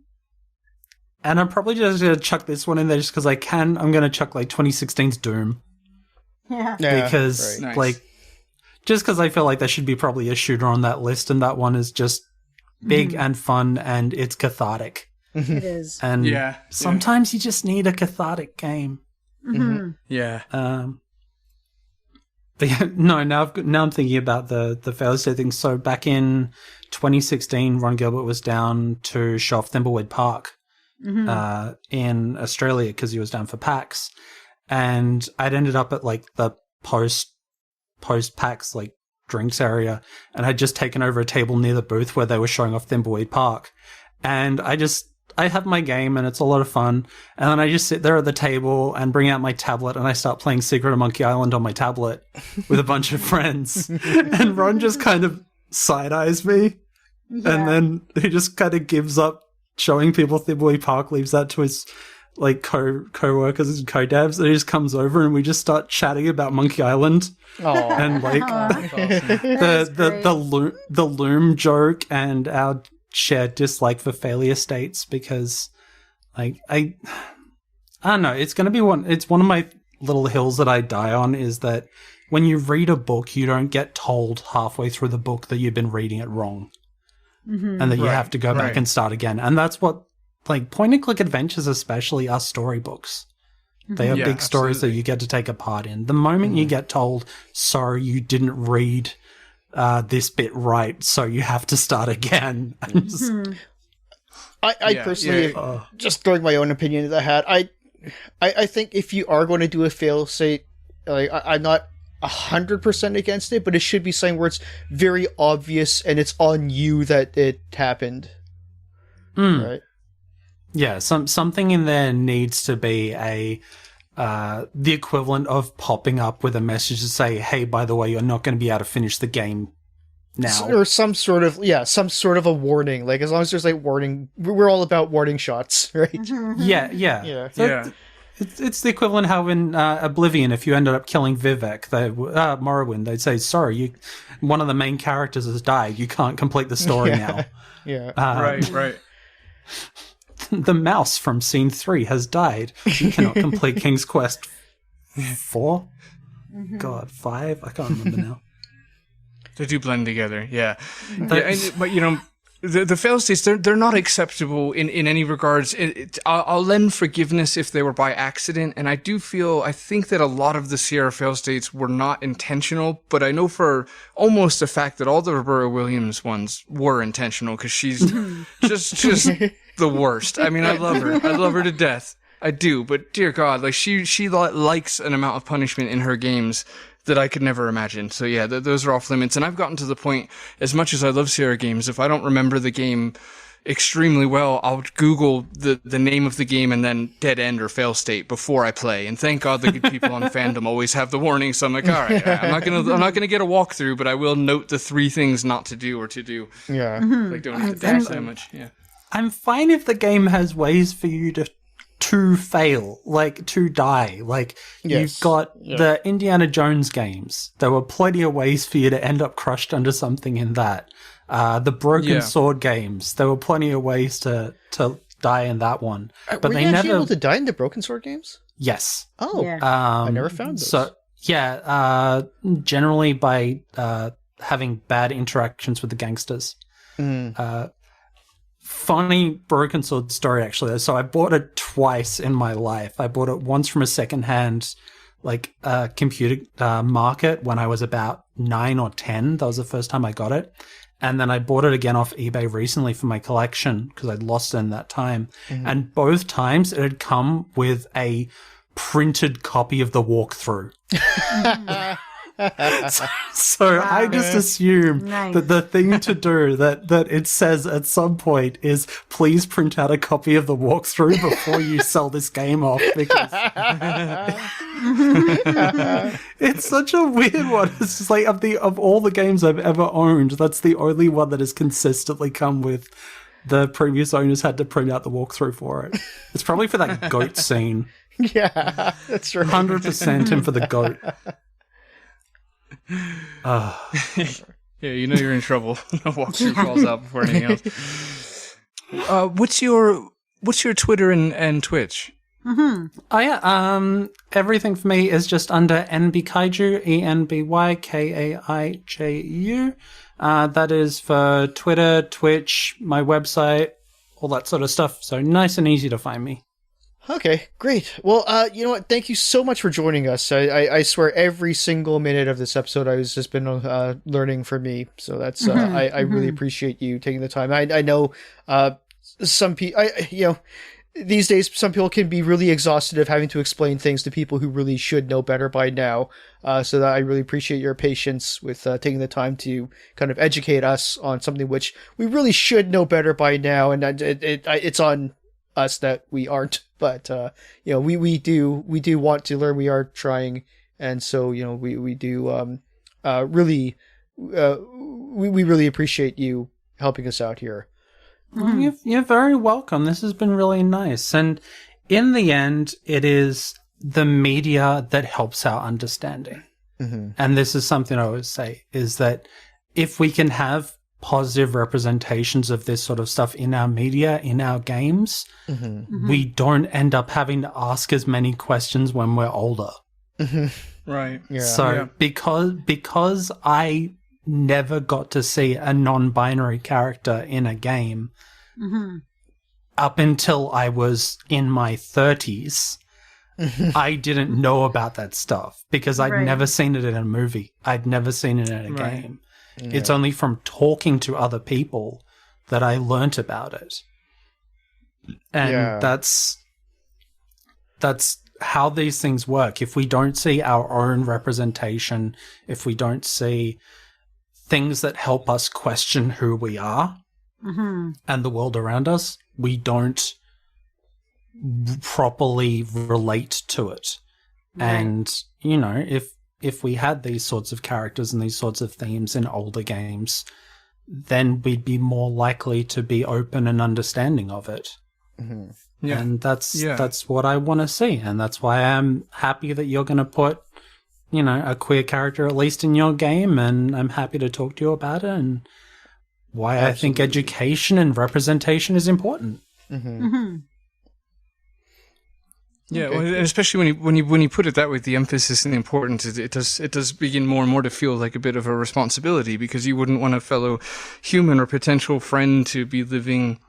I'm probably just going to chuck this one in there just because I can. I'm going to chuck like 2016's Doom. Yeah. Because just because I feel like there should be probably a shooter on that list, and that one is just big and fun, and it's cathartic. It is. And sometimes you just need a cathartic game. Yeah. But yeah, now I'm thinking about the fail state thing. So back in 2016, Ron Gilbert was down to show off Thimbleweed Park in Australia because he was down for PAX, and I'd ended up at like the post PAX like drinks area, and I'd just taken over a table near the booth where they were showing off Thimbleweed Park, and I have my game and it's a lot of fun, and then I just sit there at the table and bring out my tablet and I start playing Secret of Monkey Island on my tablet with a bunch of friends, and Ron just kind of side-eyes me, and then he just kind of gives up showing people Thimbleweed Park, leaves that to his like co-workers and co-devs, and he just comes over and we just start chatting about Monkey Island. And like the loom joke and our shared dislike for failure states, because like I don't know, it's one of my little hills that I die on, is that when you read a book you don't get told halfway through the book that you've been reading it wrong, and that you have to go back and start again. And that's what like point and click adventures especially are storybooks. They are big stories that you get to take a part in. The moment you get told, sorry, you didn't read this bit right, so you have to start again. I personally, just throwing my own opinion into the hat, I think if you are going to do a fail state, like I'm not 100% against it, but it should be something where it's very obvious and it's on you that it happened. Right? Yeah, something in there needs to be the equivalent of popping up with a message to say, hey, by the way, you're not going to be able to finish the game now. Or some sort of a warning. Like, as long as there's like warning, we're all about warning shots, right? Yeah. So it's the equivalent how in Oblivion, if you ended up killing Vivek, Morrowind, they'd say, sorry, one of the main characters has died. You can't complete the story now. Right. The mouse from scene 3 has died. You cannot complete King's Quest 4? God, 5? I can't remember now. They do blend together, but you know, the fail states, they're not acceptable in any regards. I'll lend forgiveness if they were by accident, and I think that a lot of the Sierra fail states were not intentional, but I know for almost a fact that all the Roberta Williams ones were intentional, because she's just the worst. I mean, I love her to death. I do, but dear God, like she likes an amount of punishment in her games that I could never imagine. So yeah, those are off limits. And I've gotten to the point, as much as I love Sierra games, if I don't remember the game extremely well, I'll Google the name of the game and then dead end or fail state before I play. And thank God the good people on Fandom always have the warning. So I'm like, all right, I'm not gonna get a walkthrough, but I will note the 3 things not to do or to do. Yeah. Like don't have to dash that much. Yeah. I'm fine if the game has ways for you to fail, like to die. Like you've got the Indiana Jones games. There were plenty of ways for you to end up crushed under something in that. The Broken Sword games. There were plenty of ways to die in that one. But were they you never able to die in the Broken Sword games? Yes. Oh, yeah. I never found those. So generally by having bad interactions with the gangsters. Funny Broken Sword story, actually. So I bought it twice in my life. I bought it once from a secondhand, like, computer market when I was about 9 or 10. That was the first time I got it. And then I bought it again off eBay recently for my collection because I'd lost it in that time. And both times it had come with a printed copy of the walkthrough. So I just assume that the thing to do that it says at some point is please print out a copy of the walkthrough before you sell this game off, because it's such a weird one. It's just like of all the games I've ever owned, that's the only one that has consistently come with the previous owners had to print out the walkthrough for it. It's probably for that goat scene. Yeah, that's right. 100% him for the goat. Yeah, you know you're in trouble. The walkthrough falls out before anything else. What's your Twitter and Twitch? Mm-hmm. Oh yeah, everything for me is just under NB Kaiju, ENBYKAIJU. That is for Twitter, Twitch, my website, all that sort of stuff. So nice and easy to find me. Okay, great. Well, you know what? Thank you so much for joining us. I swear every single minute of this episode I was just been learning from me. So that's I really appreciate you taking the time. I know some people, these days some people can be really exhausted of having to explain things to people who really should know better by now. So that I really appreciate your patience with taking the time to kind of educate us on something which we really should know better by now, and it's on us that we aren't, but we do want to learn. We are trying, and so we do really we really appreciate you helping us out here. You're very welcome. This has been really nice, and in the end, it is the media that helps our understanding. And this is something I always say, is that if we can have positive representations of this sort of stuff in our media, in our games, we don't end up having to ask as many questions when we're older. Right. Yeah. So because I never got to see a non-binary character in a game up until I was in my 30s, I didn't know about that stuff because I'd never seen it in a movie. I'd never seen it in a game. Yeah. It's only from talking to other people that I learnt about it. And that's how these things work. If we don't see our own representation, if we don't see things that help us question who we are and the world around us, we don't properly relate to it. And, if we had these sorts of characters and these sorts of themes in older games, then we'd be more likely to be open and understanding of it. Yeah. And that's what I want to see. And that's why I'm happy that you're going to put, a queer character at least in your game. And I'm happy to talk to you about it and why I think education and representation is important. Yeah, well, and especially when you put it that way, the emphasis and the importance, it does begin more and more to feel like a bit of a responsibility, because you wouldn't want a fellow human or potential friend to be living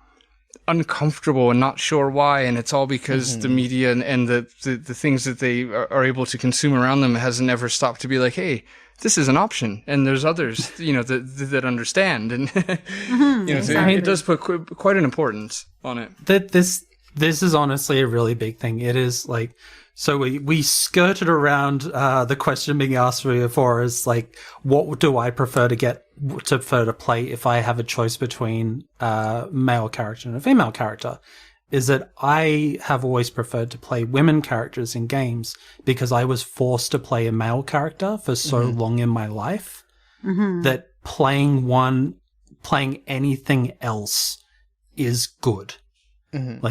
uncomfortable and not sure why, and it's all because the media and the things that they are able to consume around them hasn't ever stopped to be like, hey, this is an option, and there's others, that understand, and so it does put quite an importance on it. This is honestly a really big thing. It is like, so we skirted around the question being asked before is like, what do I prefer to play if I have a choice between a male character and a female character? Is that I have always preferred to play women characters in games because I was forced to play a male character for so long in my life that playing anything else is good.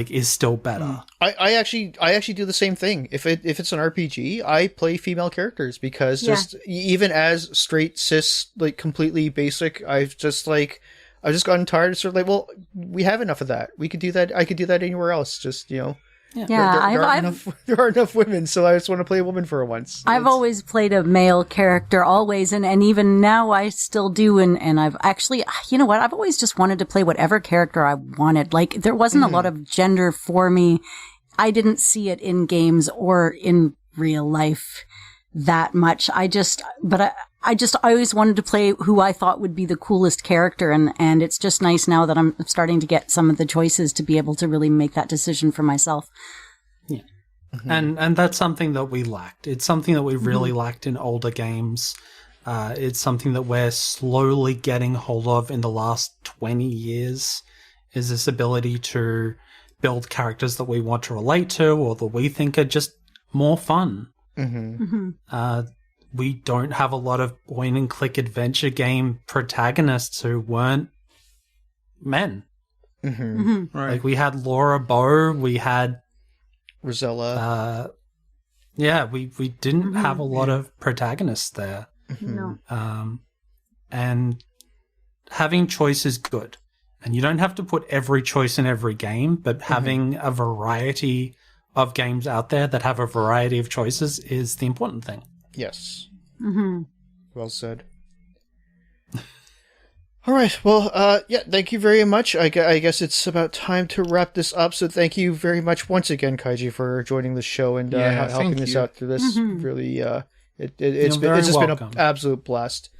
Is still better. I actually do the same thing. If it's an RPG, I play female characters because just even as straight cis, like completely basic, I've just gotten tired of sort of like, well, we have enough of that. We could do that. I could do that anywhere else. Just there aren't enough women, so I just want to play a woman for once. I've always played a male character, always, and even now I still do, and I've actually, I've always just wanted to play whatever character I wanted. Like, there wasn't a lot of gender for me. I didn't see it in games or in real life that much. I always wanted to play who I thought would be the coolest character, and it's just nice now that I'm starting to get some of the choices to be able to really make that decision for myself. And that's something that we lacked. It's something that we really lacked in older games. It's something that we're slowly getting hold of in the last 20 years, is this ability to build characters that we want to relate to or that we think are just more fun. We don't have a lot of point-and-click adventure game protagonists who weren't men. Right. Like, we had Laura Bow, we had Rosella. We didn't have a lot of protagonists there. No. And having choice is good. And you don't have to put every choice in every game, but having a variety of games out there that have a variety of choices is the important thing. Yes. Well said. All right. Well, thank you very much. I guess it's about time to wrap this up. So thank you very much once again, Kaiju, for joining the show and helping us out through this. Really, it's just been an absolute blast.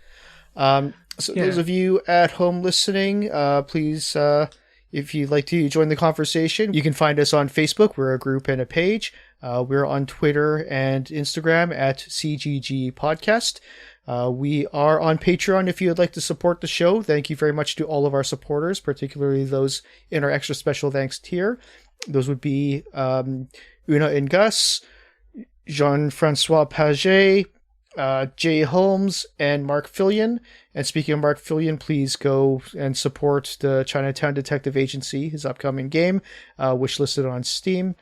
So those of you at home listening, please, if you'd like to join the conversation, you can find us on Facebook. We're a group and a page. We're on Twitter and Instagram at CGG Podcast. We are on Patreon if you would like to support the show. Thank you very much to all of our supporters, particularly those in our extra special thanks tier. Those would be Una and Gus, Jean-Francois Paget, Jay Holmes, and Mark Fillion. And speaking of Mark Fillion, please go and support the Chinatown Detective Agency, his upcoming game, which listed on Steam.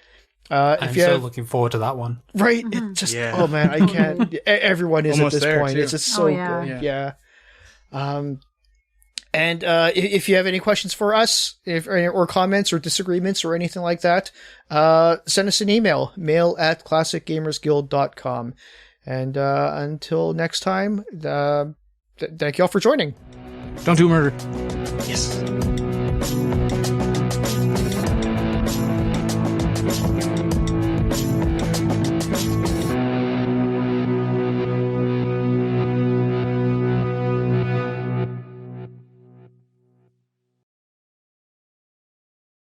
I'm so looking forward to that one. Right? It just, oh man, I can't. Everyone is almost at this there, point. too. It's just so good. Yeah. And if you have any questions for us, or comments or disagreements or anything like that, send us an email, mail@classicgamersguild.com. And until next time, thank you all for joining. Don't do murder. Yes.